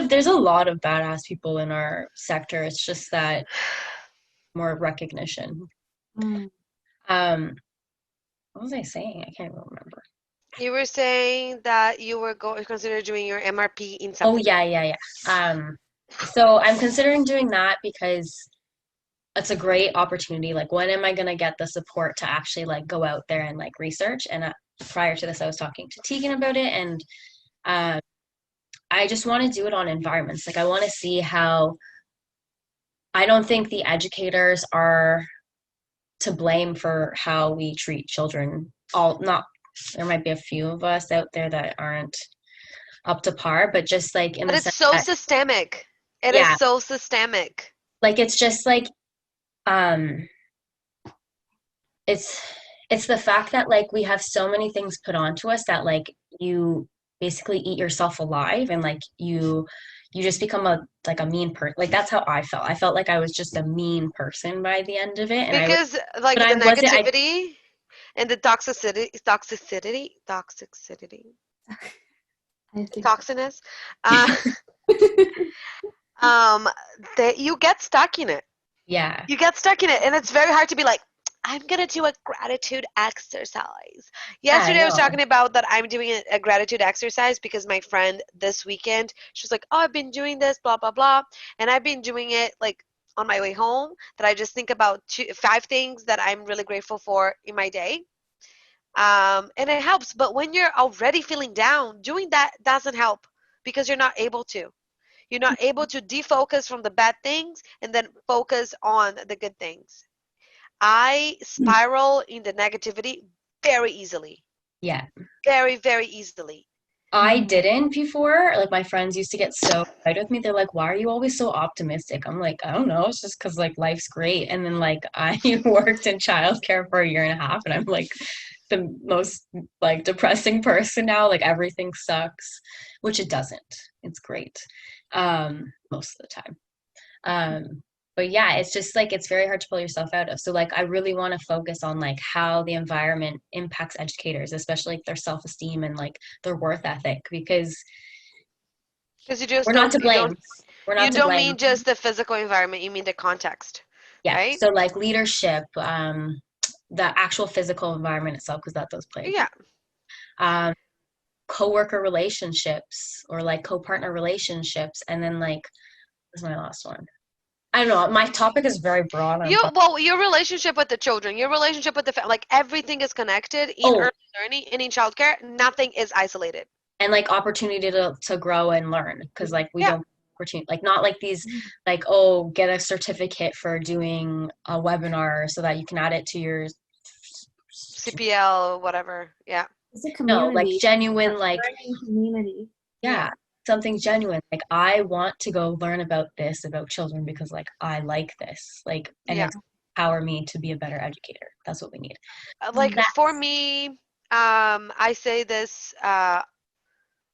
There's a lot of badass people in our sector. It's just that more recognition. What was I saying? I can't even remember. You were saying that you were consider doing your MRP in something. Oh yeah. So I'm considering doing that because it's a great opportunity. Like, when am I gonna get the support to actually like go out there and like research? And prior to this, I was talking to Tegan about it, and I just want to do it on environments. Like, I want to see how. I don't think the educators are to blame for how we treat children. There might be a few of us out there that aren't up to par, but just like in but the it's sense so that, systemic. It is so systemic. like, it's just like it's the fact that like we have so many things put onto us that like you basically eat yourself alive, and like you just become a mean person. Like, that's how I felt. I felt like I was just a mean person by the end of it. And because like the negativity and the toxicity, I think so. toxinous, uh, that you get stuck in it. Yeah. You get stuck in it, and it's very hard to be like, I'm gonna do a gratitude exercise. Yeah, I Yesterday I was know. talking about that I'm doing a gratitude exercise because my friend this weekend, she was like, oh, I've been doing this, blah blah blah, and I've been doing it like on my way home, that I just think about 5 things that I'm really grateful for in my day. And it helps, but when you're already feeling down, doing that doesn't help because you're not able to. You're not able to defocus from the bad things and then focus on the good things. I spiral in the negativity very easily. Yeah. Very, very easily. I didn't before. Like my friends used to get so excited with me. They're like, "Why are you always so optimistic?" I'm like, "I don't know. It's just because like life's great." And then like I worked in childcare for a year and a half, and I'm like the most like depressing person now. Like everything sucks, which it doesn't. It's great, most of the time. But yeah, it's just like it's very hard to pull yourself out of. So like I really want to focus on like how the environment impacts educators, especially like their self-esteem and like their worth ethic, because Because you just we're not don't to blame. We're you not to don't blame. mean just the physical environment, you mean the context. Yeah. Right? So like leadership, the actual physical environment itself, because that does play. Yeah. Um, co-worker relationships or like co-partner relationships, and then like what's my last one? I don't know. My topic is very broad. Your relationship with the children, your relationship with the family, like everything is connected in Oh, early learning and in childcare. Nothing is isolated. and like opportunity to grow and learn, because like we Yeah. don't opportunity, like not like these like, oh, get a certificate for doing a webinar so that you can add it to your CPL, whatever. Yeah. It's a no, like community. genuine, like Learning community. yeah, something genuine. Like I want to go learn about this about children because like I like this, like, and Yeah. it's empower me to be a better educator. That's what we need. Like That, for me, I say this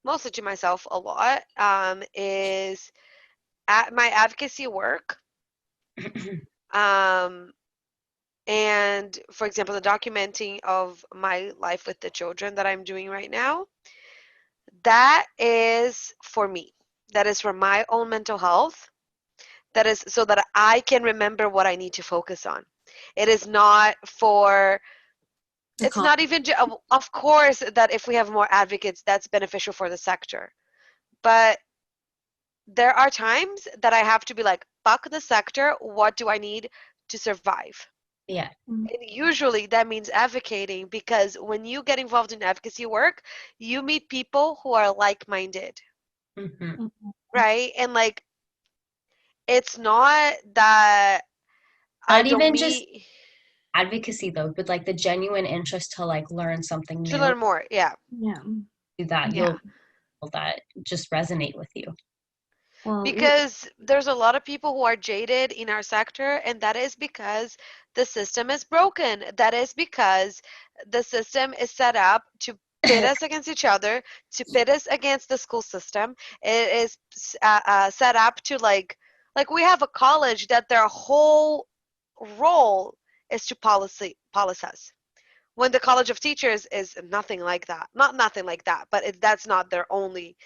mostly to myself a lot, is at my advocacy work, um, and for example, the documenting of my life with the children that I'm doing right now, that is for me. That is for my own mental health. That is so that I can remember what I need to focus on. It is not for, it's not even, of course, that if we have more advocates, that's beneficial for the sector. But there are times that I have to be like, fuck the sector, what do I need to survive? yeah. And usually that means advocating, because when you get involved in advocacy work, you meet people who are like-minded, Mm-hmm. right? And like, it's not that I Not don't even just meet advocacy though, but like the genuine interest to like learn something to new. learn more. Yeah. Yeah. Do that, Yeah. you'll feel that just resonate with you. Well, Because there's a lot of people who are jaded in our sector, and that is because the system is broken. That is because the system is set up to pit us against each other, to pit us against the school system. It is set up to like we have a college that their whole role is to policy us. When the College of Teachers is nothing like that. Not nothing like that, but that's not their only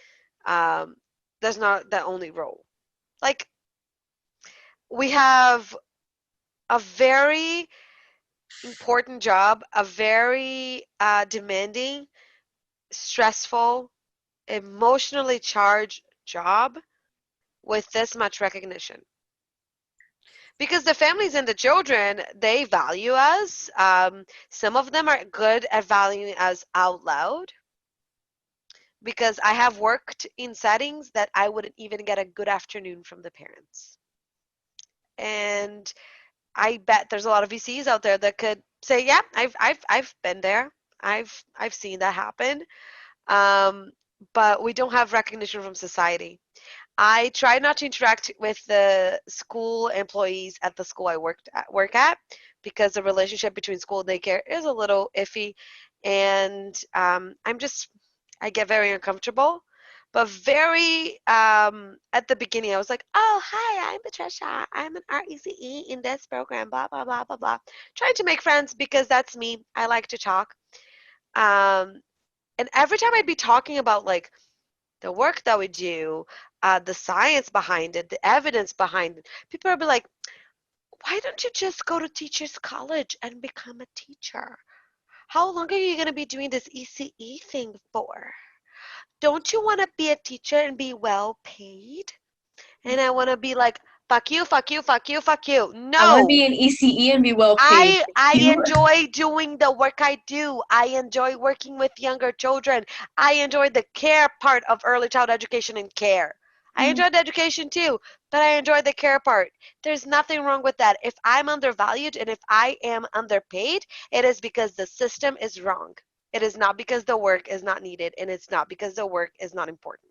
um, that's not the only role. Like, we have a very important job, a very demanding, stressful, emotionally charged job with this much recognition. Because the families and the children, they value us. Some of them are good at valuing us out loud. Because I have worked in settings that I wouldn't even get a good afternoon from the parents. And I bet there's a lot of VCs out there that could say, "Yeah, I've been there. I've seen that happen." Um, but we don't have recognition from society. I try not to interact with the school employees at the school I work at, because the relationship between school and daycare is a little iffy, and I get very uncomfortable. But very at the beginning, I was like, oh, hi, I'm Patricia. I'm an RECE in this program, blah, blah, blah, blah, blah. Trying to make friends because that's me. I like to talk. And every time I'd be talking about like the work that we do, the science behind it, the evidence behind it, people would be like, why don't you just go to teachers college and become a teacher? How long are you going to be doing this ECE thing for? Don't you want to be a teacher and be well paid? And I want to be like, fuck you, fuck you, fuck you, fuck you. I want to No. be an ECE and be well paid. I enjoy doing the work I do. I enjoy working with younger children. I enjoy the care part of early child education and care. I enjoy the education too, but I enjoy the care part. There's nothing wrong with that. If I'm undervalued and if I am underpaid, it is because the system is wrong. It is not because the work is not needed, and it's not because the work is not important.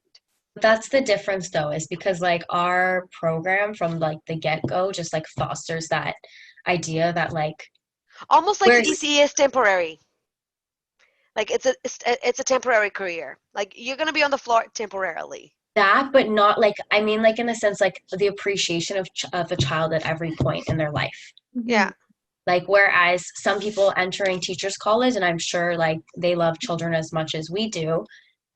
That's the difference though, is because like our program from like the get-go just like fosters that idea that like Almost like whereas ECE is temporary. Like it's a temporary career. Like you're gonna be on the floor temporarily. that, but not like, I mean like in the sense like the appreciation of a child at every point in their life. Yeah. Like whereas some people entering teachers college, and I'm sure like they love children as much as we do,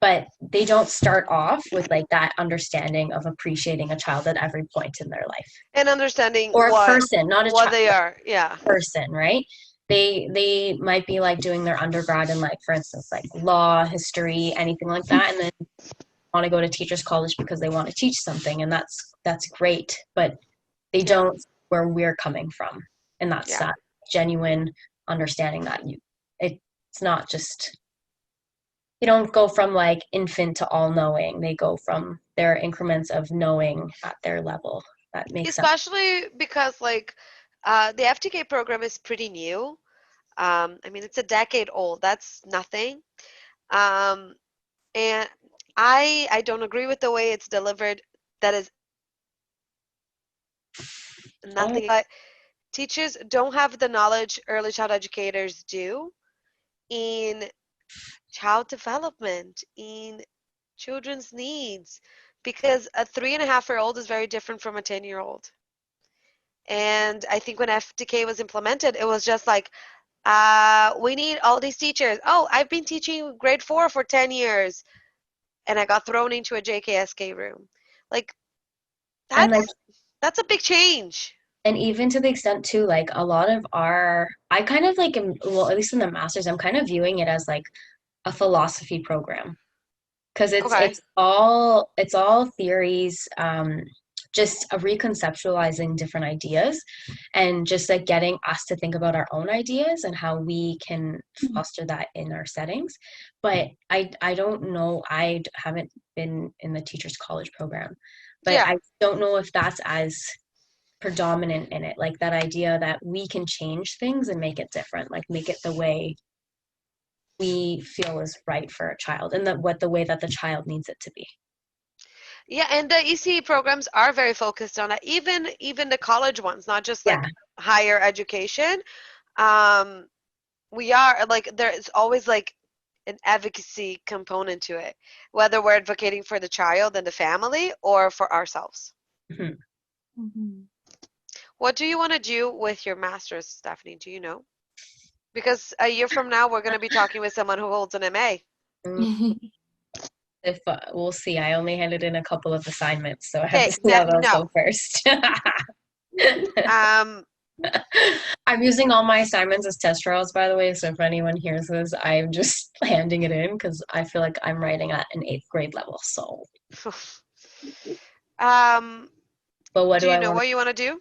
but they don't start off with like that understanding of appreciating a child at every point in their life. And understanding Or a what person, not a what child, they are. Yeah. person, right? They might be like doing their undergrad in like, for instance, like law, history, anything like that, and then want to go to teachers college because they want to teach something, and that's great, but they don't where we're coming from, and that's that genuine understanding that it's not just, they don't go from like infant to all knowing. They go from their increments of knowing at their level. That makes sense. Especially because like the FTK program is pretty new. I mean, it's a decade old. That's nothing. And I don't agree with the way it's delivered. That is nothing. But teachers don't have the knowledge early child educators do in child development, in children's needs, because a 3.5-year-old is very different from a 10-year-old. And I think when FTK was implemented, it was just like, we need all these teachers. Oh, I've been teaching grade 4 for 10 years. And I got thrown into a JKSK room. Like, that's a big change. And even to the extent too, like a lot of I kind of like, well, at least in the master's, I'm kind of viewing it as like a philosophy program. Because it's all theories, just reconceptualizing different ideas, and just like getting us to think about our own ideas and how we can foster that in our settings. But I don't know, I haven't been in the teachers college program, but I don't know if that's as predominant in it, like that idea that we can change things and make it different, like make it the way we feel is right for a child, and the way that the child needs it to be. Yeah, and the ECE programs are very focused on it. Even the college ones, not just like higher education. We are like, there's always like an advocacy component to it, whether we're advocating for the child and the family or for ourselves. Mm-hmm. Mm-hmm. What do you want to do with your master's, Stephanie? Do you know? Because a year from now, we're going to be talking with someone who holds an MA. If we'll see. I only handed in a couple of assignments, so I have to see how those go first. I'm using all my assignments as test trials, by the way, so if anyone hears this, I'm just handing it in because I feel like I'm writing at an 8th grade level. So but what do you know what you want to do?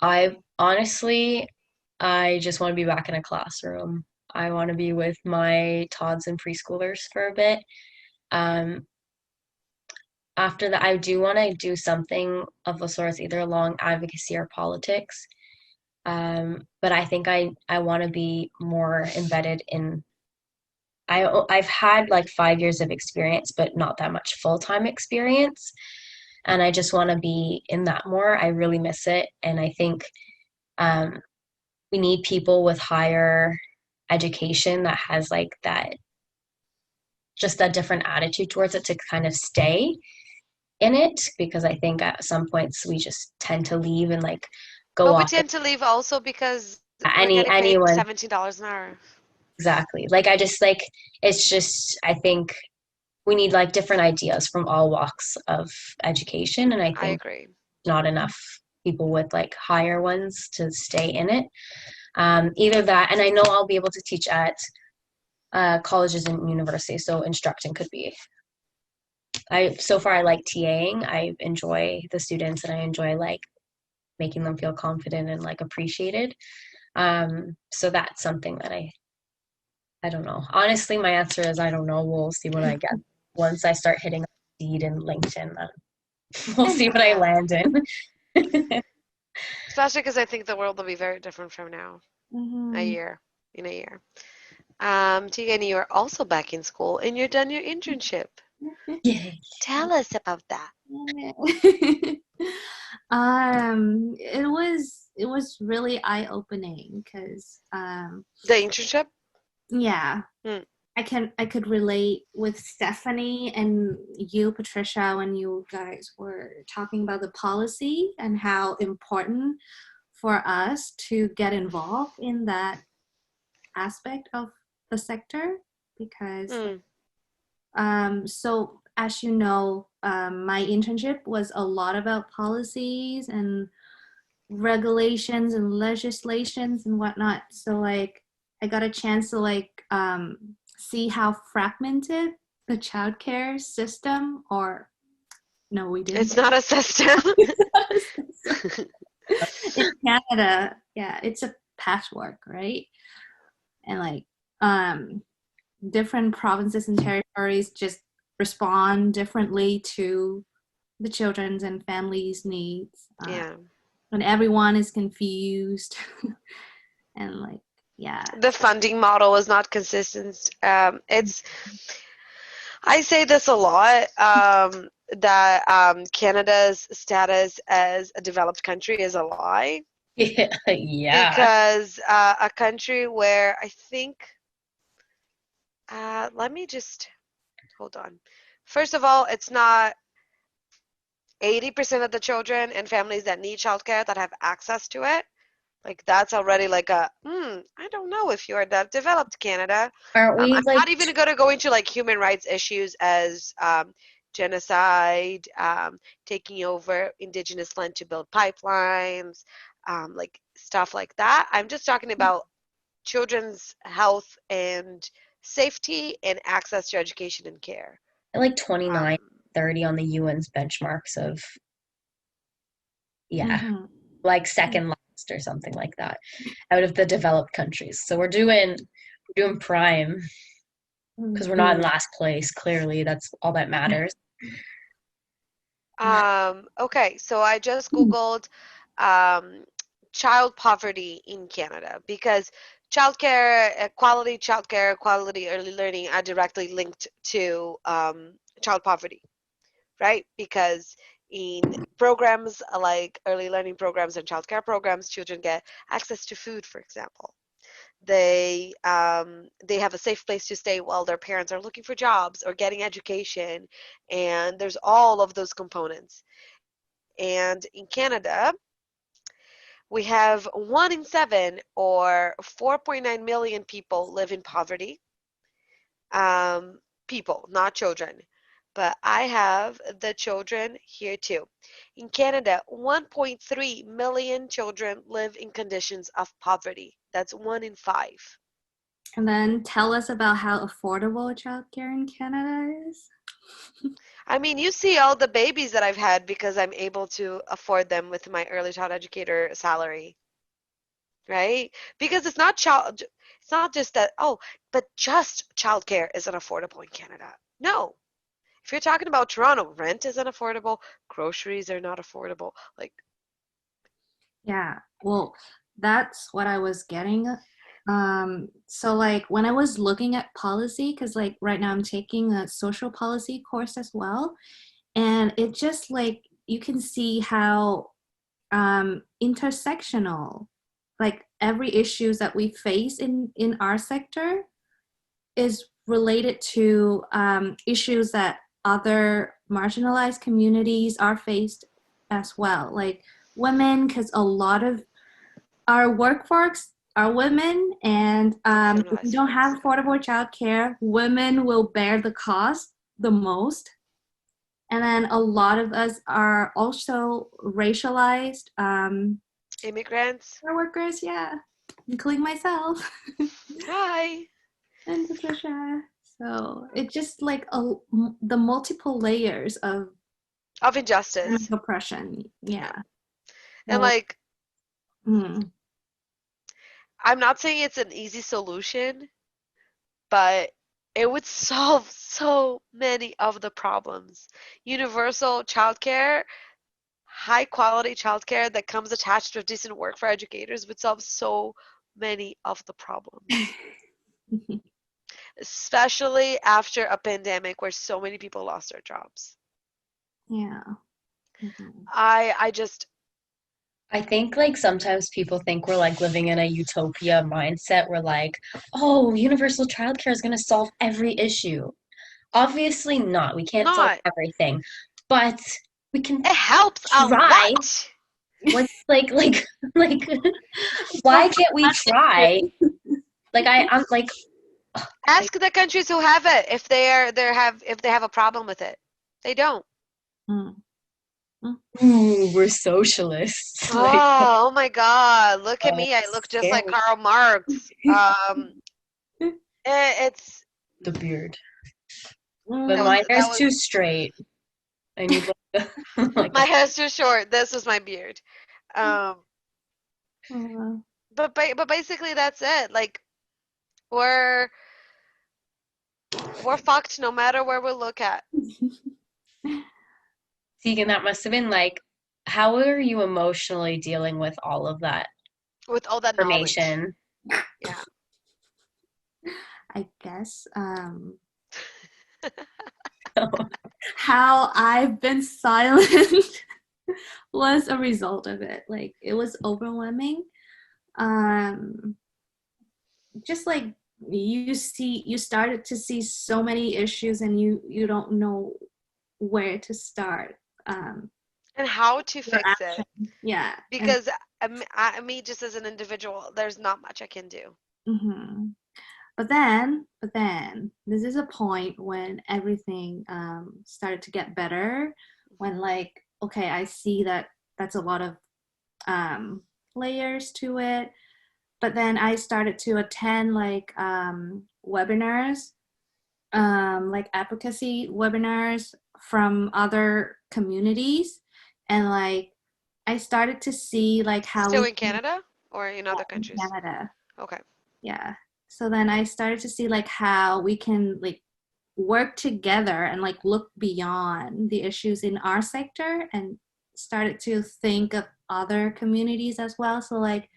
I just want to be back in a classroom. I want to be with my tots and preschoolers for a bit. After that, I do want to do something of the sorts, either along advocacy or politics. But I think I want to be more embedded in. I've had like 5 years of experience, but not that much full-time experience. And I just want to be in that more. I really miss it. And I think we need people with higher education that has like that just a different attitude towards it to kind of stay in it, because I think at some points we just tend to leave and like go But we off tend to leave also because we're getting paid anyone. $17 an hour. Exactly. Like I just like, it's just, I think we need like different ideas from all walks of education, and I I think agree. not enough people with like higher ones to stay in it. Either that, and I know I'll be able to teach at colleges and universities, so instructing could be. So far I like TAing. I enjoy the students, and I enjoy like making them feel confident and like appreciated. So that's something that I don't know. Honestly, my answer is I don't know. We'll see what I get. Once I start hitting Indeed and LinkedIn, then we'll see what I land in. Especially because I think the world will be very different from now. Mm-hmm. In a year. Tegan, you are also back in school and you're done your internship. Yay. Tell us about that. It was really eye-opening because The internship? yeah. Hmm. I could relate with Stephanie and you, Patricia, when you guys were talking about the policy and how important for us to get involved in that aspect of the sector, because so as you know, my internship was a lot about policies and regulations and legislations and whatnot. So like I got a chance to like see how fragmented the childcare system, or no, we didn't. It's not a system. In Canada, yeah, it's a patchwork, right? And like different provinces and territories just respond differently to the children's and families' needs. Yeah. When everyone is confused and like, yeah. The funding model is not consistent. I say this a lot, that Canada's status as a developed country is a lie. Yeah. Because a country where I think, let me just, hold on. First of all, it's not 80% of the children and families that need childcare that have access to it. Like that's already like I don't know if you are that developed, Canada. Aren't we I'm like not even going to go into like human rights issues as genocide, taking over indigenous land to build pipelines, like stuff like that. I'm just talking about children's health and safety and access to education and care. like 29, 30 on the UN's benchmarks of like second last or something like that out of the developed countries. So we're doing prime because we're not in last place. Clearly, that's all that matters. Okay, so I just Googled child poverty in Canada because quality childcare, quality early learning are directly linked to child poverty, right? Because in programs like early learning programs and childcare programs, children get access to food, for example. They have a safe place to stay while their parents are looking for jobs or getting education, and there's all of those components. And in Canada, we have 1 in 7 or 4.9 million people live in poverty. People, not children. But I have the children here too. In Canada, 1.3 million children live in conditions of poverty. That's 1 in 5. And then tell us about how affordable childcare in Canada is. I mean, you see all the babies that I've had because I'm able to afford them with my early child educator salary, right? Because it's not just that, but just childcare isn't affordable in Canada. No. If you're talking about Toronto, rent isn't affordable, groceries are not affordable. Like, yeah, well, that's what I was getting. So like when I was looking at policy, because like right now I'm taking a social policy course as well, and it just like you can see how intersectional like every issues that we face in our sector is related to issues that other marginalized communities are faced as well, like women, because a lot of our workforce are women, and if we don't have affordable childcare, women will bear the cost the most. And then a lot of us are also racialized Immigrants. workers, yeah, including myself. Hi. And Patricia. So it's just like the multiple layers of injustice. oppression. Yeah. And like, Mm. I'm not saying it's an easy solution, but it would solve so many of the problems. Universal childcare, high quality childcare that comes attached with decent work for educators would solve so many of the problems. Especially after a pandemic where so many people lost their jobs. Yeah. I think like sometimes people think we're like living in a utopia mindset. We're like, oh, universal childcare is going to solve every issue. Obviously not. We can't solve everything, but we can. It helps try. a lot. Like, why can't we try? Like I'm like. Ask the countries who have it if they have a problem with it. They don't. Ooh, we're socialists. Oh my God! Look at me. I look just like Karl Marx. It's the beard. But my hair's too straight. I need like my hair's too short. This was my beard. But basically that's it. Like we're fucked no matter where we look at. Tegan, that must have been like, how are you emotionally dealing with all of that? With all that information? Knowledge. Yeah. I guess how I've been silent was a result of it. Like it was overwhelming. Just like you started to see so many issues and you don't know where to start. And how to fix it. Yeah. Because me just as an individual, there's not much I can do. Mm-hmm. But then, this is a point when everything started to get better. When like, okay, I see that that's a lot of layers to it. But then I started to attend like webinars, like advocacy webinars from other communities, and like I started to see like how still in Canada or in other countries? In Canada. Okay. Yeah. So then I started to see like how we can like work together and like look beyond the issues in our sector, and started to think of other communities as well. So like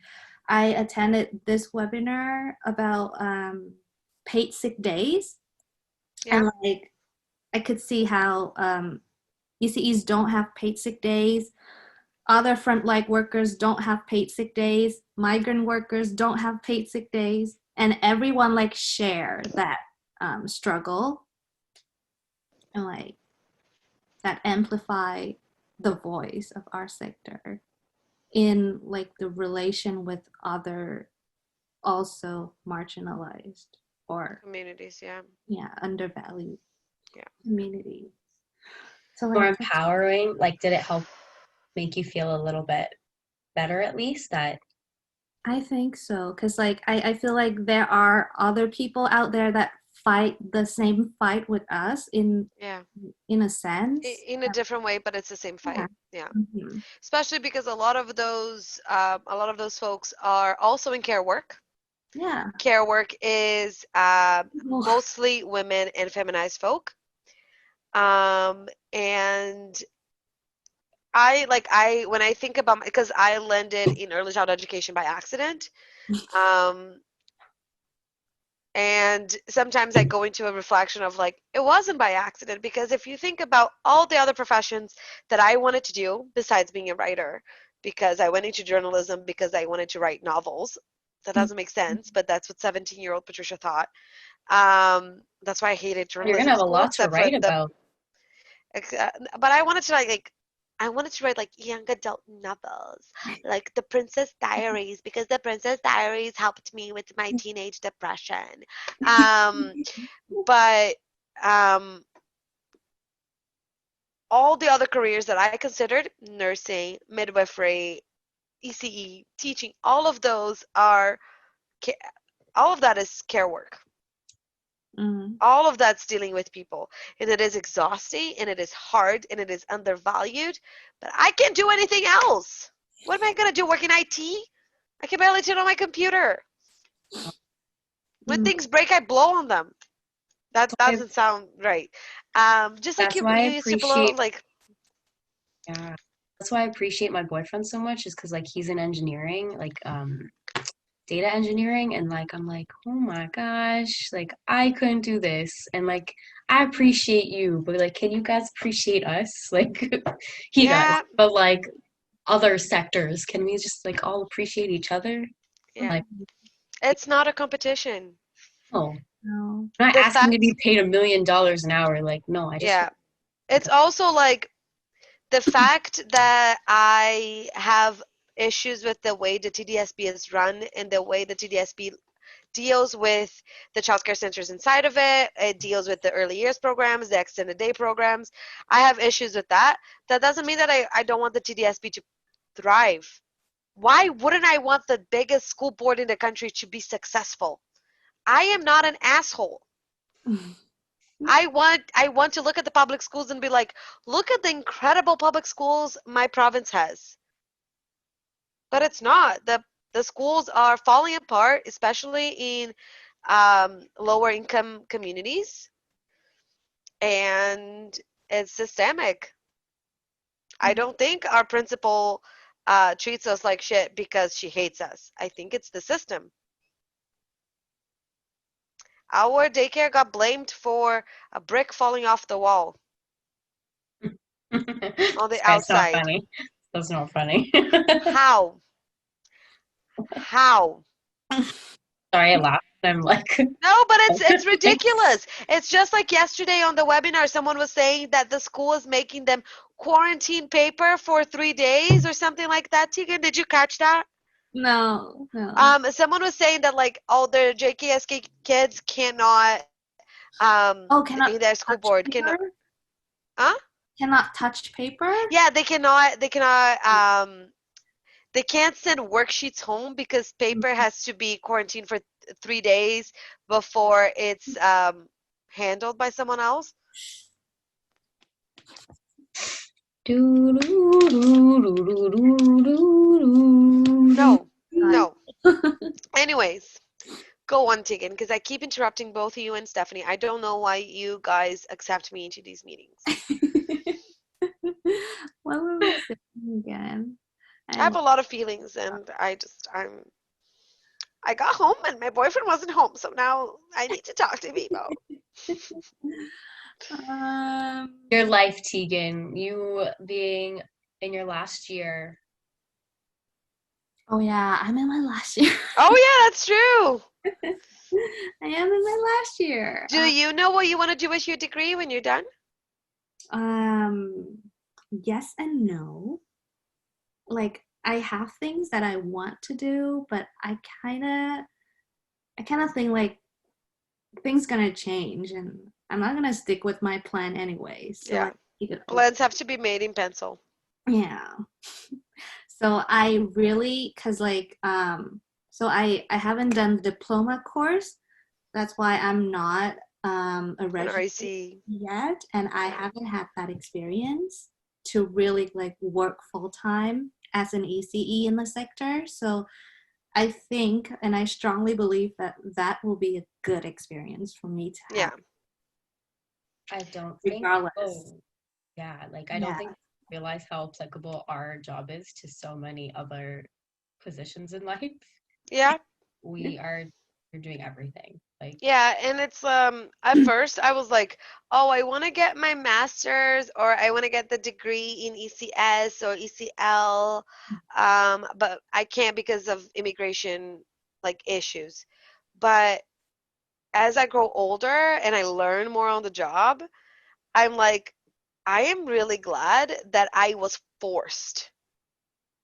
I attended this webinar about paid sick days. Yeah. And like I could see how ECEs don't have paid sick days. Other frontline workers don't have paid sick days. Migrant workers don't have paid sick days. And everyone like share that struggle, and like that amplify the voice of our sector in like the relation with other also marginalized or communities, undervalued communities. So more empowering. Like, did it help make you feel a little bit better, at least? That I think so, because like I feel like there are other people out there that fight the same fight with us in a sense, in a different way, but it's the same fight. Mm-hmm. Especially because a lot of those folks are also in care work. Care work is mostly women and feminized folk, and when I think about, because I landed in early childhood education by accident, and sometimes I go into a reflection of like, it wasn't by accident, because if you think about all the other professions that I wanted to do besides being a writer, because I went into journalism because I wanted to write novels. That doesn't make sense, but that's what 17-year-old Patricia thought. That's why I hated You're journalism gonna have a school, lot to except for write the about. but I wanted to I wanted to write like young adult novels, like The Princess Diaries, because The Princess Diaries helped me with my teenage depression. Um, but um, all the other careers that I considered, nursing, midwifery, ECE, teaching, all of those are, all of that is care work. All of that's dealing with people, and it is exhausting, and it is hard, and it is undervalued, but I can't do anything else. What am I going to do, work in IT? I can barely turn on my computer. When things break, I blow on them. That doesn't sound right. Just like That's you why I used to blow, appreciate, like, yeah. That's why I appreciate my boyfriend so much, is because like he's in engineering, like data engineering, and like I'm like, oh my gosh, like I couldn't do this, and like I appreciate you, but like, can you guys appreciate us? Like he does, yeah, but like other sectors, can we just like all appreciate each other? yeah. Like, It's not a competition. oh, No. I'm not The asking to fact, be paid $1 million an hour. Like, no, I just yeah. It's also like the fact that I have issues with the way the TDSB is run and the way the TDSB deals with the childcare centers inside of it. It deals with the early years programs, the extended day programs. I have issues with that. That doesn't mean that I don't want the TDSB to thrive. Why wouldn't I want the biggest school board in the country to be successful? I am not an asshole. I want to look at the public schools and be like, look at the incredible public schools my province has. But it's not. The schools are falling apart, especially in lower income communities, and it's systemic. I don't think our principal treats us like shit because she hates us. I think it's the system. Our daycare got blamed for a brick falling off the wall on the this guy's not outside. funny. That's not funny. How? How? Sorry, I laughed. I'm like, No, but it's ridiculous. It's just like yesterday on the webinar, someone was saying that the school is making them quarantine paper for 3 days or something like that. Tegan, did you catch that? No, no. Someone was saying that like all their JKSK kids cannot Oh, in cannot their school touch board cannot, paper? huh? Cannot touch paper? Yeah, they can't send worksheets home because paper has to be quarantined for 3 days before it's handled by someone else. No, no. Anyways, go on, Tegan, because I keep interrupting both you and Stephanie. I don't know why you guys accept me into these meetings. What were we saying again? I have a lot of feelings, and I got home and my boyfriend wasn't home, so now I need to talk to people. your life, Tegan, you being in your last year. Oh yeah, I'm in my last year. Oh yeah, that's true. I am in my last year. Do you know what you want to do with your degree when you're done? Yes and no. Like I have things that I want to do, but I kind of think like things gonna change, and I'm not gonna stick with my plan anyway. So Yeah. I keep it open. Plans have to be made in pencil. Yeah. So I really, cause like, so I haven't done the diploma course. That's why I'm not a An registered RC. yet, and I haven't had that experience to really like work full time as an ECE in the sector. So I think, and I strongly believe that that will be a good experience for me to have. Yeah. I don't Regardless. think. Oh, yeah. Like I don't think realize how applicable our job is to so many other positions in life. Yeah. You're doing everything. Like Yeah, and it's at first I was like, oh, I want to get my master's or I want to get the degree in ECS or ECL, but I can't because of immigration like issues. But as I grow older and I learn more on the job, I'm like, I am really glad that I was forced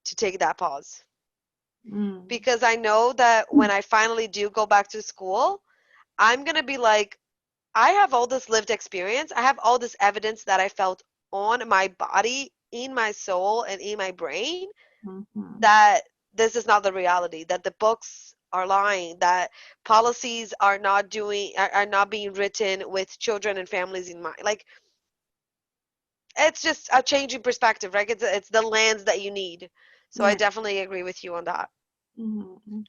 to take that pause. Because I know that when I finally do go back to school, I'm going to be like, I have all this lived experience. I have all this evidence that I felt on my body, in my soul, and in my brain that this is not the reality, that the books are lying, that policies are not being written with children and families in mind. Like, it's just a change in perspective, right? It's the lens that you need. So I definitely agree with you on that. And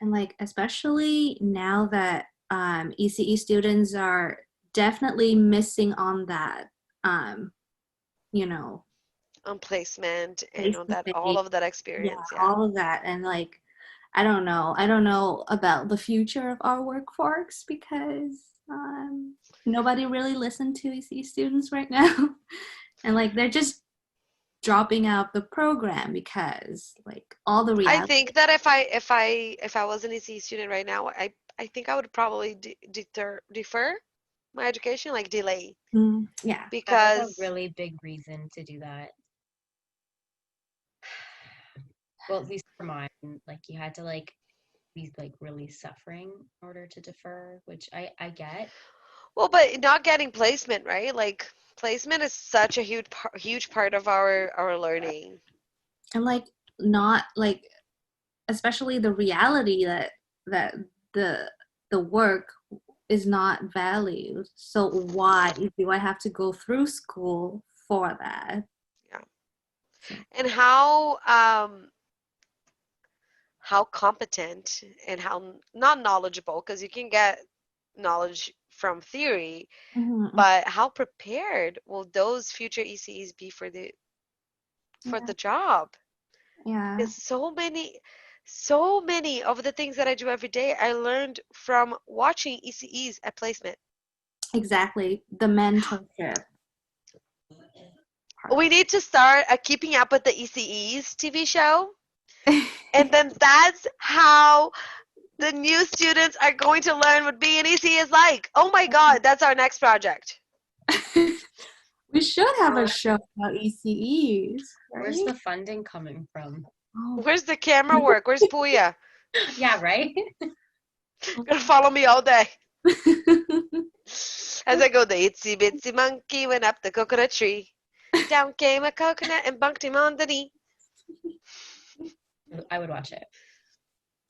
like, especially now that ECE students are definitely missing on that, you know, On placement and on that, all face-to-face. of that experience. Yeah. All of that. And like, I don't know about the future of our workforce because nobody really listened to ECE students right now. And like, they're just dropping out the program because like all the reality. I think that if I was an ECE student right now, I think I would probably defer my education, like delay. Yeah. Because that's a really big reason to do that. Well, at least for mine, like you had to like be like really suffering in order to defer, which I get. Well, but not getting placement, right? Like placement is such a huge part of our learning. And like not like, especially the reality that the work is not valued. So why do I have to go through school for that? Yeah. And how competent and how not knowledgeable, because you can get knowledge from theory, but how prepared will those future ECEs be for the job? Yeah. Because so many of the things that I do every day, I learned from watching ECEs at placement. Exactly. The mentorship. We need to start a Keeping Up with the ECEs TV show. And then that's how the new students are going to learn what being an ECE is like. Oh my God, that's our next project. We should have a show about ECEs. Right? Where's the funding coming from? Where's the camera work? Where's Puya? Yeah, right? Gonna follow me all day. As I go, the itsy bitsy monkey went up the coconut tree. Down came a coconut and bunked him on the knee. I would watch it.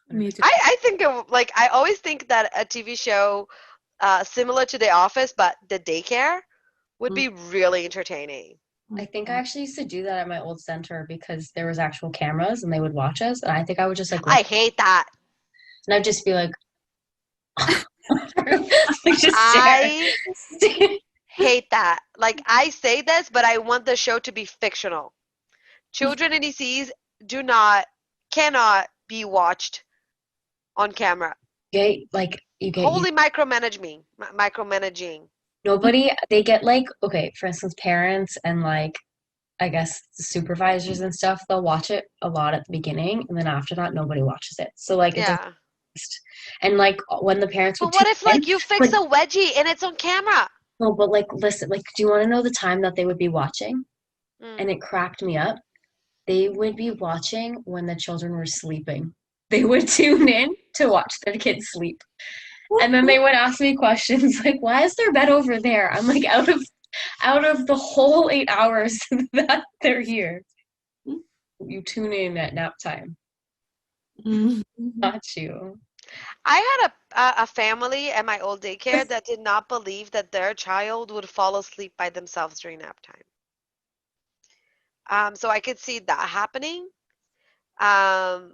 Me too. I think I always think that a TV show similar to The Office, but the daycare would be really entertaining. I think I actually used to do that at my old center because there was actual cameras and they would watch us, and I think I would just like I hate that. And I'd just be like, just I hate that. Like, I say this, but I want the show to be fictional. Children in ECs cannot be watched on camera. Holy micromanaging. Nobody, they get like, okay, for instance, parents and like, I guess the supervisors and stuff, they'll watch it a lot at the beginning, and then after that, nobody watches it. So like, Yeah. And like when the parents would But what if like you fix a wedgie and it's on camera? No, but like, listen, like, do you want to know the time that they would be watching? And it cracked me up. They would be watching when the children were sleeping. They would tune in to watch their kids sleep. And then they would ask me questions like, why is their bed over there? I'm like, out of the whole 8 hours that they're here, you tune in at nap time. Not you. I had a family at my old daycare that did not believe that their child would fall asleep by themselves during nap time. So I could see that happening. But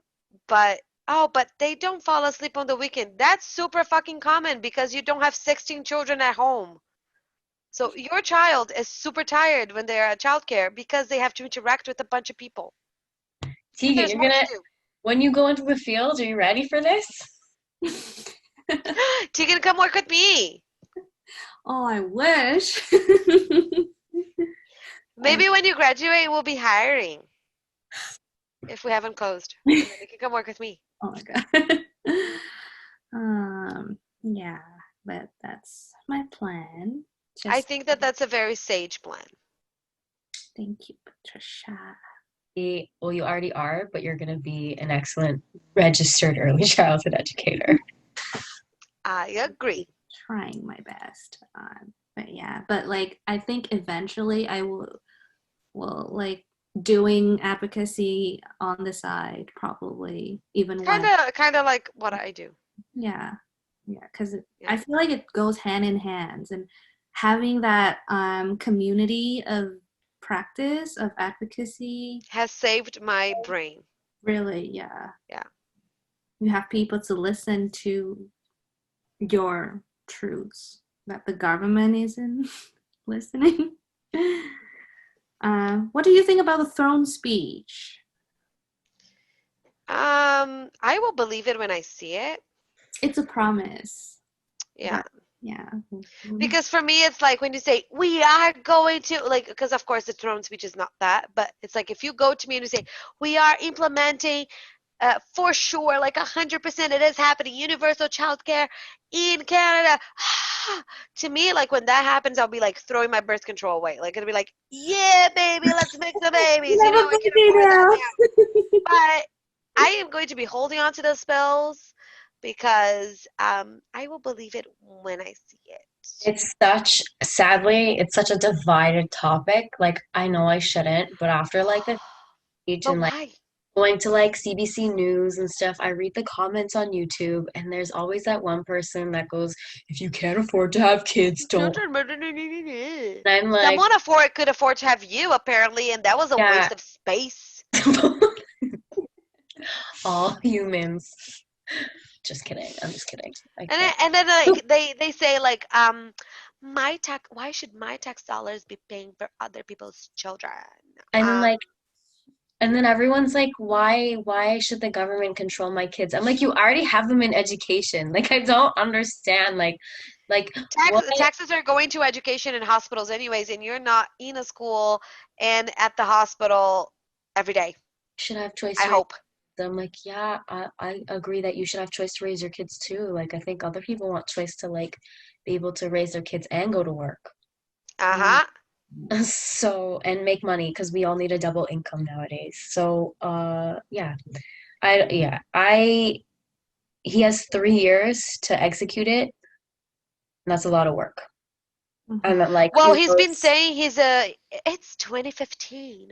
they don't fall asleep on the weekend. That's super fucking common because you don't have 16 children at home. So your child is super tired when they're at childcare because they have to interact with a bunch of people. Tegan, when you go into the field, are you ready for this? Tegan, come work with me. Oh, I wish. Maybe when you graduate, we'll be hiring. If we haven't closed, and then you can come work with me. Oh my God. Yeah. but that's my plan. I Just think that that's a very sage plan. thank you, Patricia. Well, you already are, but you're going to be an excellent registered early childhood educator. I agree. Trying my best. But yeah, but like I think eventually I will like doing advocacy on the side probably even when Kind of like what I do. yeah because Yeah. I feel like it goes hand in hand, and having that community of practice of advocacy Has saved my brain. really yeah Yeah. you have people to listen to your truths that the government isn't listening. What do you think about the throne speech? I will believe it when I see it. It's a promise. Yeah. Yeah. Because for me, it's like when you say, we are going to, like, because of course the throne speech is not that, but it's like if you go to me and you say, we are implementing for sure, like 100%, it is happening, universal childcare in Canada. To me, like when that happens, I'll be like throwing my birth control away. Like it'll be like, yeah, baby, let's make the babies. You know, I can afford that now. But I am going to be holding on to those bills because I will believe it when I see it. Sadly, it's such a divided topic. Like, I know I shouldn't, but after like the speech But and like why? going to like CBC News and stuff, I read the comments on YouTube, and there's always that one person that goes, if you can't afford to have kids, don't. And I'm like, Someone could afford to have you, apparently, and that was a yeah, waste of space. all humans. Just kidding. I'm just kidding. I can't. And then like they say like why should my tax dollars be paying for other people's children? And like, and then everyone's like, why should the government control my kids? I'm like, you already have them in education. Like, I don't understand. Like what? Taxes are going to education and hospitals anyways, and you're not in a school and at the hospital every day. Should have choice I to raise hope. them. I'm like, yeah, I agree that you should have choice to raise your kids too. Like, I think other people want choice to like be able to raise their kids and go to work. Uh-huh. So, and make money because we all need a double income nowadays. So, yeah, he has 3 years to execute it. And that's a lot of work. And then, like, Well, who he's been knows? saying it's 2015.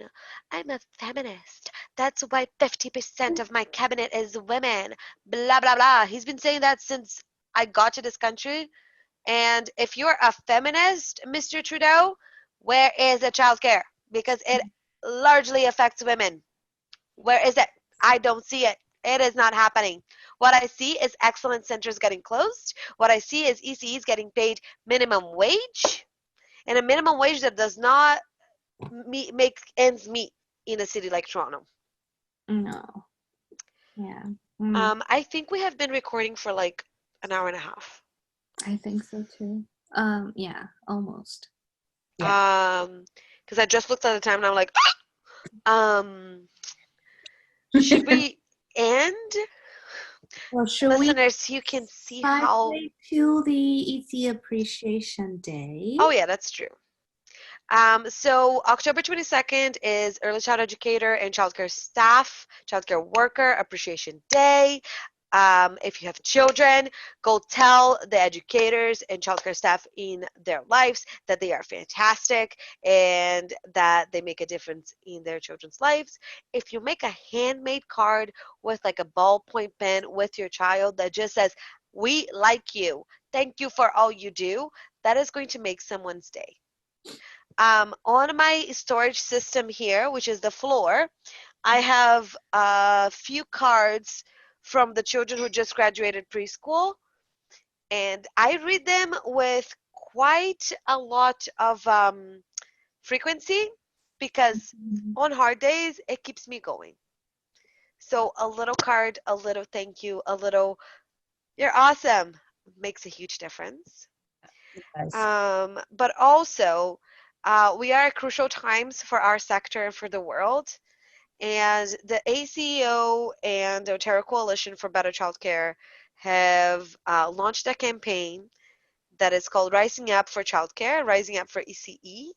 I'm a feminist. That's why 50% of my cabinet is women. Blah, blah, blah. He's been saying that since I got to this country. And if you're a feminist, Mr. Trudeau, where is the childcare? Because it largely affects women. Where is it? I don't see it. It is not happening. What I see is excellent centers getting closed. What I see is ECEs getting paid minimum wage, and a minimum wage that does not make ends meet in a city like Toronto. No. Yeah. I think we have been recording for like an hour and a half. I think so too. Yeah, almost. Yeah. Because I just looked at the time and I'm like, should we end? Well, should Listeners, you can see how. to the EC Appreciation Day? Oh yeah, that's true. So October 22nd is Early Child Educator and Childcare Staff, Childcare Worker Appreciation Day. If you have children, go tell the educators and childcare staff in their lives that they are fantastic and that they make a difference in their children's lives. If you make a handmade card with like a ballpoint pen with your child that just says, "We like you, thank you for all you do," that is going to make someone's day. On my storage system here, which is the floor, I have a few cards from the children who just graduated preschool, and I read them with quite a lot of frequency because on hard days, it keeps me going. So a little card, a little thank you, a little, "You're awesome," makes a huge difference. But also, we are at crucial times for our sector and for the world. And the AECEO and the Ontario Coalition for Better Childcare have launched a campaign that is called Rising Up for Childcare, Rising Up for ECE.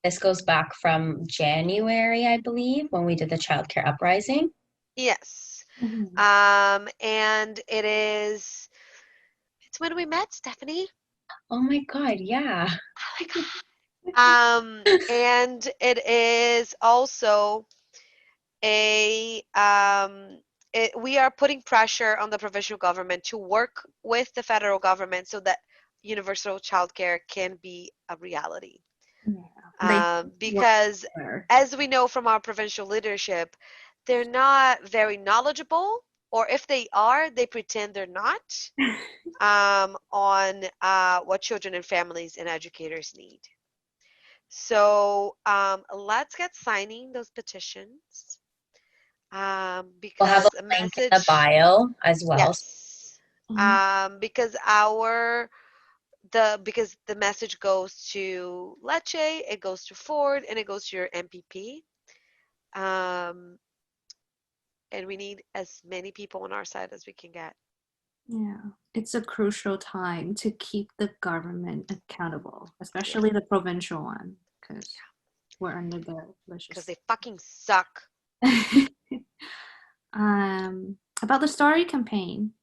This goes back from January, I believe, when we did the Childcare Uprising. Yes. Mhm. And it's when we met, Stephanie. Oh my God, yeah. Oh my God. And it is also we are putting pressure on the provincial government to work with the federal government so that universal childcare can be a reality. Yeah. Because as we know from our provincial leadership, they're not very knowledgeable, or if they are, they pretend they're not, on what children and families and educators need. So let's get signing those petitions. We'll Because have a a link in the message, bio as well. yes, Mhm. because because the message goes to Lecce, it goes to Ford, and it goes to your MPP. And we need as many people on our side as we can get. Yeah, it's a crucial time to keep the government accountable, Yeah, especially the provincial one, because we're under their because vicious. they fucking suck. About the story campaign.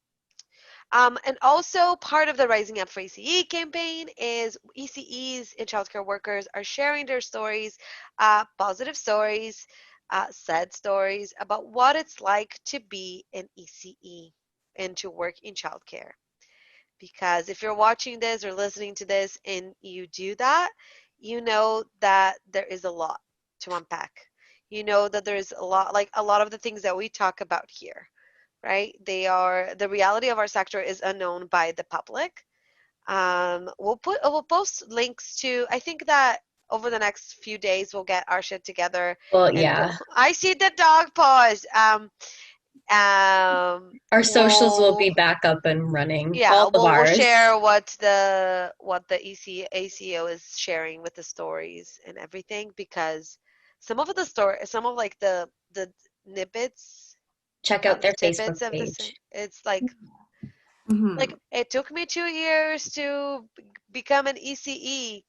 And also part of the Rising Up for ECE campaign is ECEs and childcare workers are sharing their stories, positive stories, sad stories about what it's like to be an ECE and to work in childcare. Because if you're watching this or listening to this and you do that, you know that there is a lot to unpack. You know that there's a lot, like a lot of the things that we talk about here, right? The reality of our sector is unknown by the public. We'll post links to, I think that over the next few days we'll get our shit together Well, and yeah. I see the dog paws. Our socials will be back up and running. Yeah, All of we'll ours. share what the AECEO is sharing with the stories and everything, because some of like the snippets, Check out their Facebook snippets of page. it's like Mhm. it took me 2 years to become an ECE.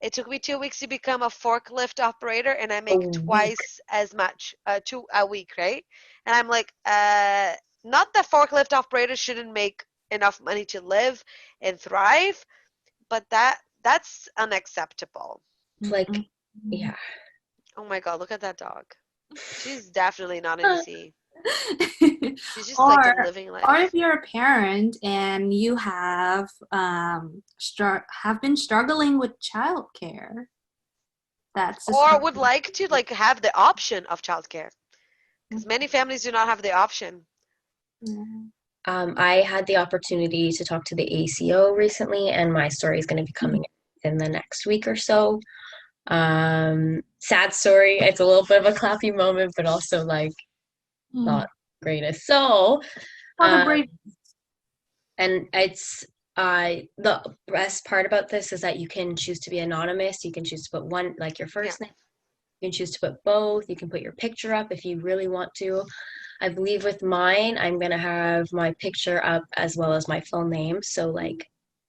It took me 2 weeks to become a forklift operator, and I A make week. twice as much, a week, right? And I'm like, not that forklift operators shouldn't make enough money to live and thrive, but that's unacceptable. Like, Mhm. yeah. Oh my God, look at that dog. She's definitely not an ECE. She's just like or living or if life. you're a parent and you have have been struggling with childcare, that's a Or would story. like to like have the option of childcare, because many families do not have the option. Yeah. I had the opportunity to talk to the AECEO recently, and my story is going to be coming in the next week or so. Sad story. It's a little bit of a clappy moment, but also like not greatest. So, For the brave. and it's the best part about this is that you can choose to be anonymous. You can choose to put one, like your first name. You can choose to put both. You can put your picture up if you really want to. I believe with mine, I'm going to have my picture up as well as my full name. So, like,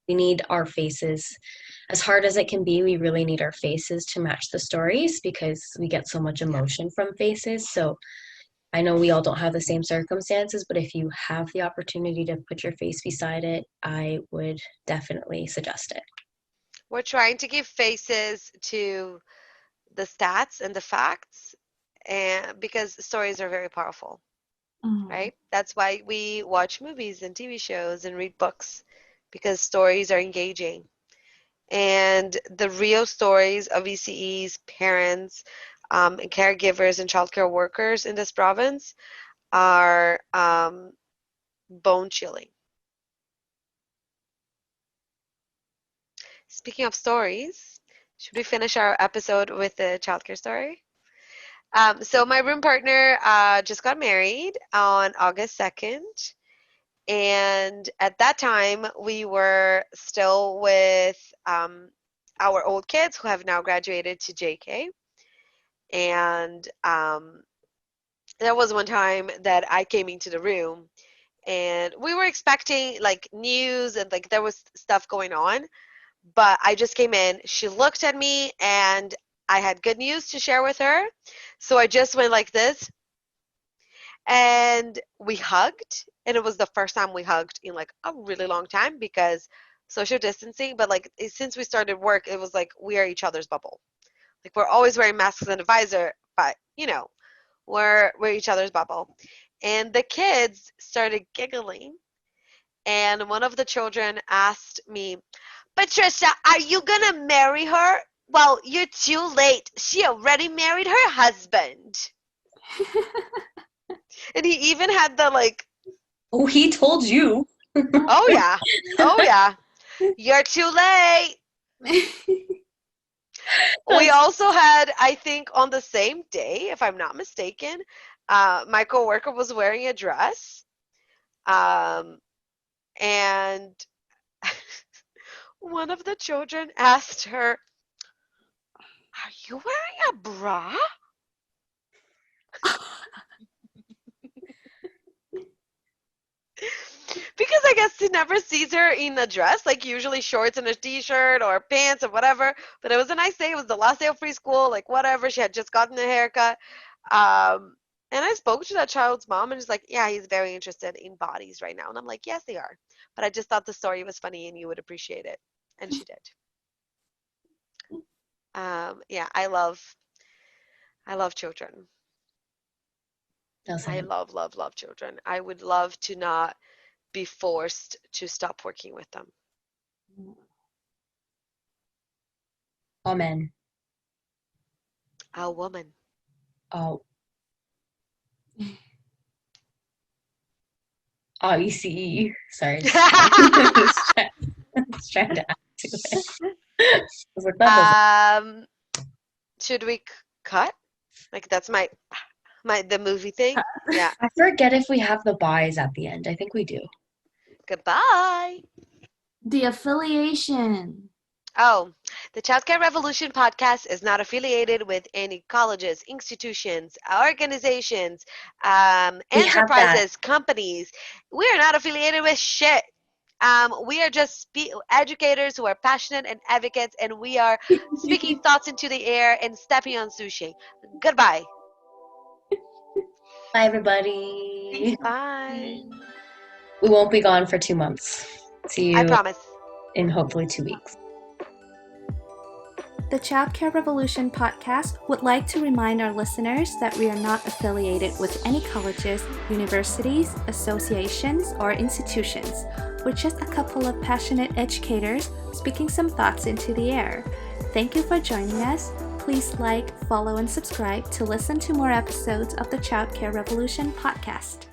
we need our faces. As hard as it can be, we really need our faces to match the stories because we get so much emotion from faces. So, I know we all don't have the same circumstances, but if you have the opportunity to put your face beside it, I would definitely suggest it. We're trying to give faces to the stats and the facts, and because stories are very powerful, right? That's why we watch movies and TV shows and read books, because stories are engaging. And the real stories of ECEs, parents, and caregivers and childcare workers in this province are bone chilling. Speaking of stories, should we finish our episode with the childcare story? So my room partner just got married on August 2nd. And at that time, we were still with our old kids who have now graduated to JK. And there was one time that I came into the room and we were expecting like news and like there was stuff going on, but I just came in. She looked at me, and I had good news to share with her. So I just went like this, and we hugged. And it was the first time we hugged in like a really long time because social distancing. But like since we started work, it was like we are each other's bubble. Like we're always wearing masks and a visor, but we're each other's bubble. And the kids started giggling. And one of the children asked me, Patricia, are you going to marry her? Well, you're too late. She already married her husband. And he even had the like, Oh, he told you. oh yeah, oh yeah, you're too late. We also had, I think on the same day, if I'm not mistaken, my coworker was wearing a dress. And one of the children asked her, are you wearing a bra? Because I guess he never sees her in a dress, like usually shorts and a t-shirt or pants or whatever. But it was a nice day. It was the last day of preschool, like whatever. She had just gotten a haircut. And I spoke to that child's mom, and she's like, yeah, he's very interested in bodies right now. And I'm like, yes, they are. But I just thought the story was funny and you would appreciate it. And she did. Yeah, I love children. I love children. I would love to not be forced to stop working with them. Amen. A woman. Oh. AECE. Sorry. I was trying to add to it. I was like, that doesn't- Should we cut? Like that's the movie thing? Yeah. I forget if we have the buys at the end. I think we do. Goodbye. The affiliation. Oh, the Childcare Revolution podcast is not affiliated with any colleges, institutions, organizations, enterprises, companies. We are not affiliated with shit. We are just educators who are passionate and advocates, and we are speaking thoughts into the air and stepping on sushi. Goodbye. Bye, everybody. Bye. We won't be gone for 2 months. See you I promise. in hopefully 2 weeks. The Childcare Revolution podcast would like to remind our listeners that we are not affiliated with any colleges, universities, associations, or institutions. We're just a couple of passionate educators speaking some thoughts into the air. Thank you for joining us. Please like, follow, and subscribe to listen to more episodes of the Childcare Revolution podcast.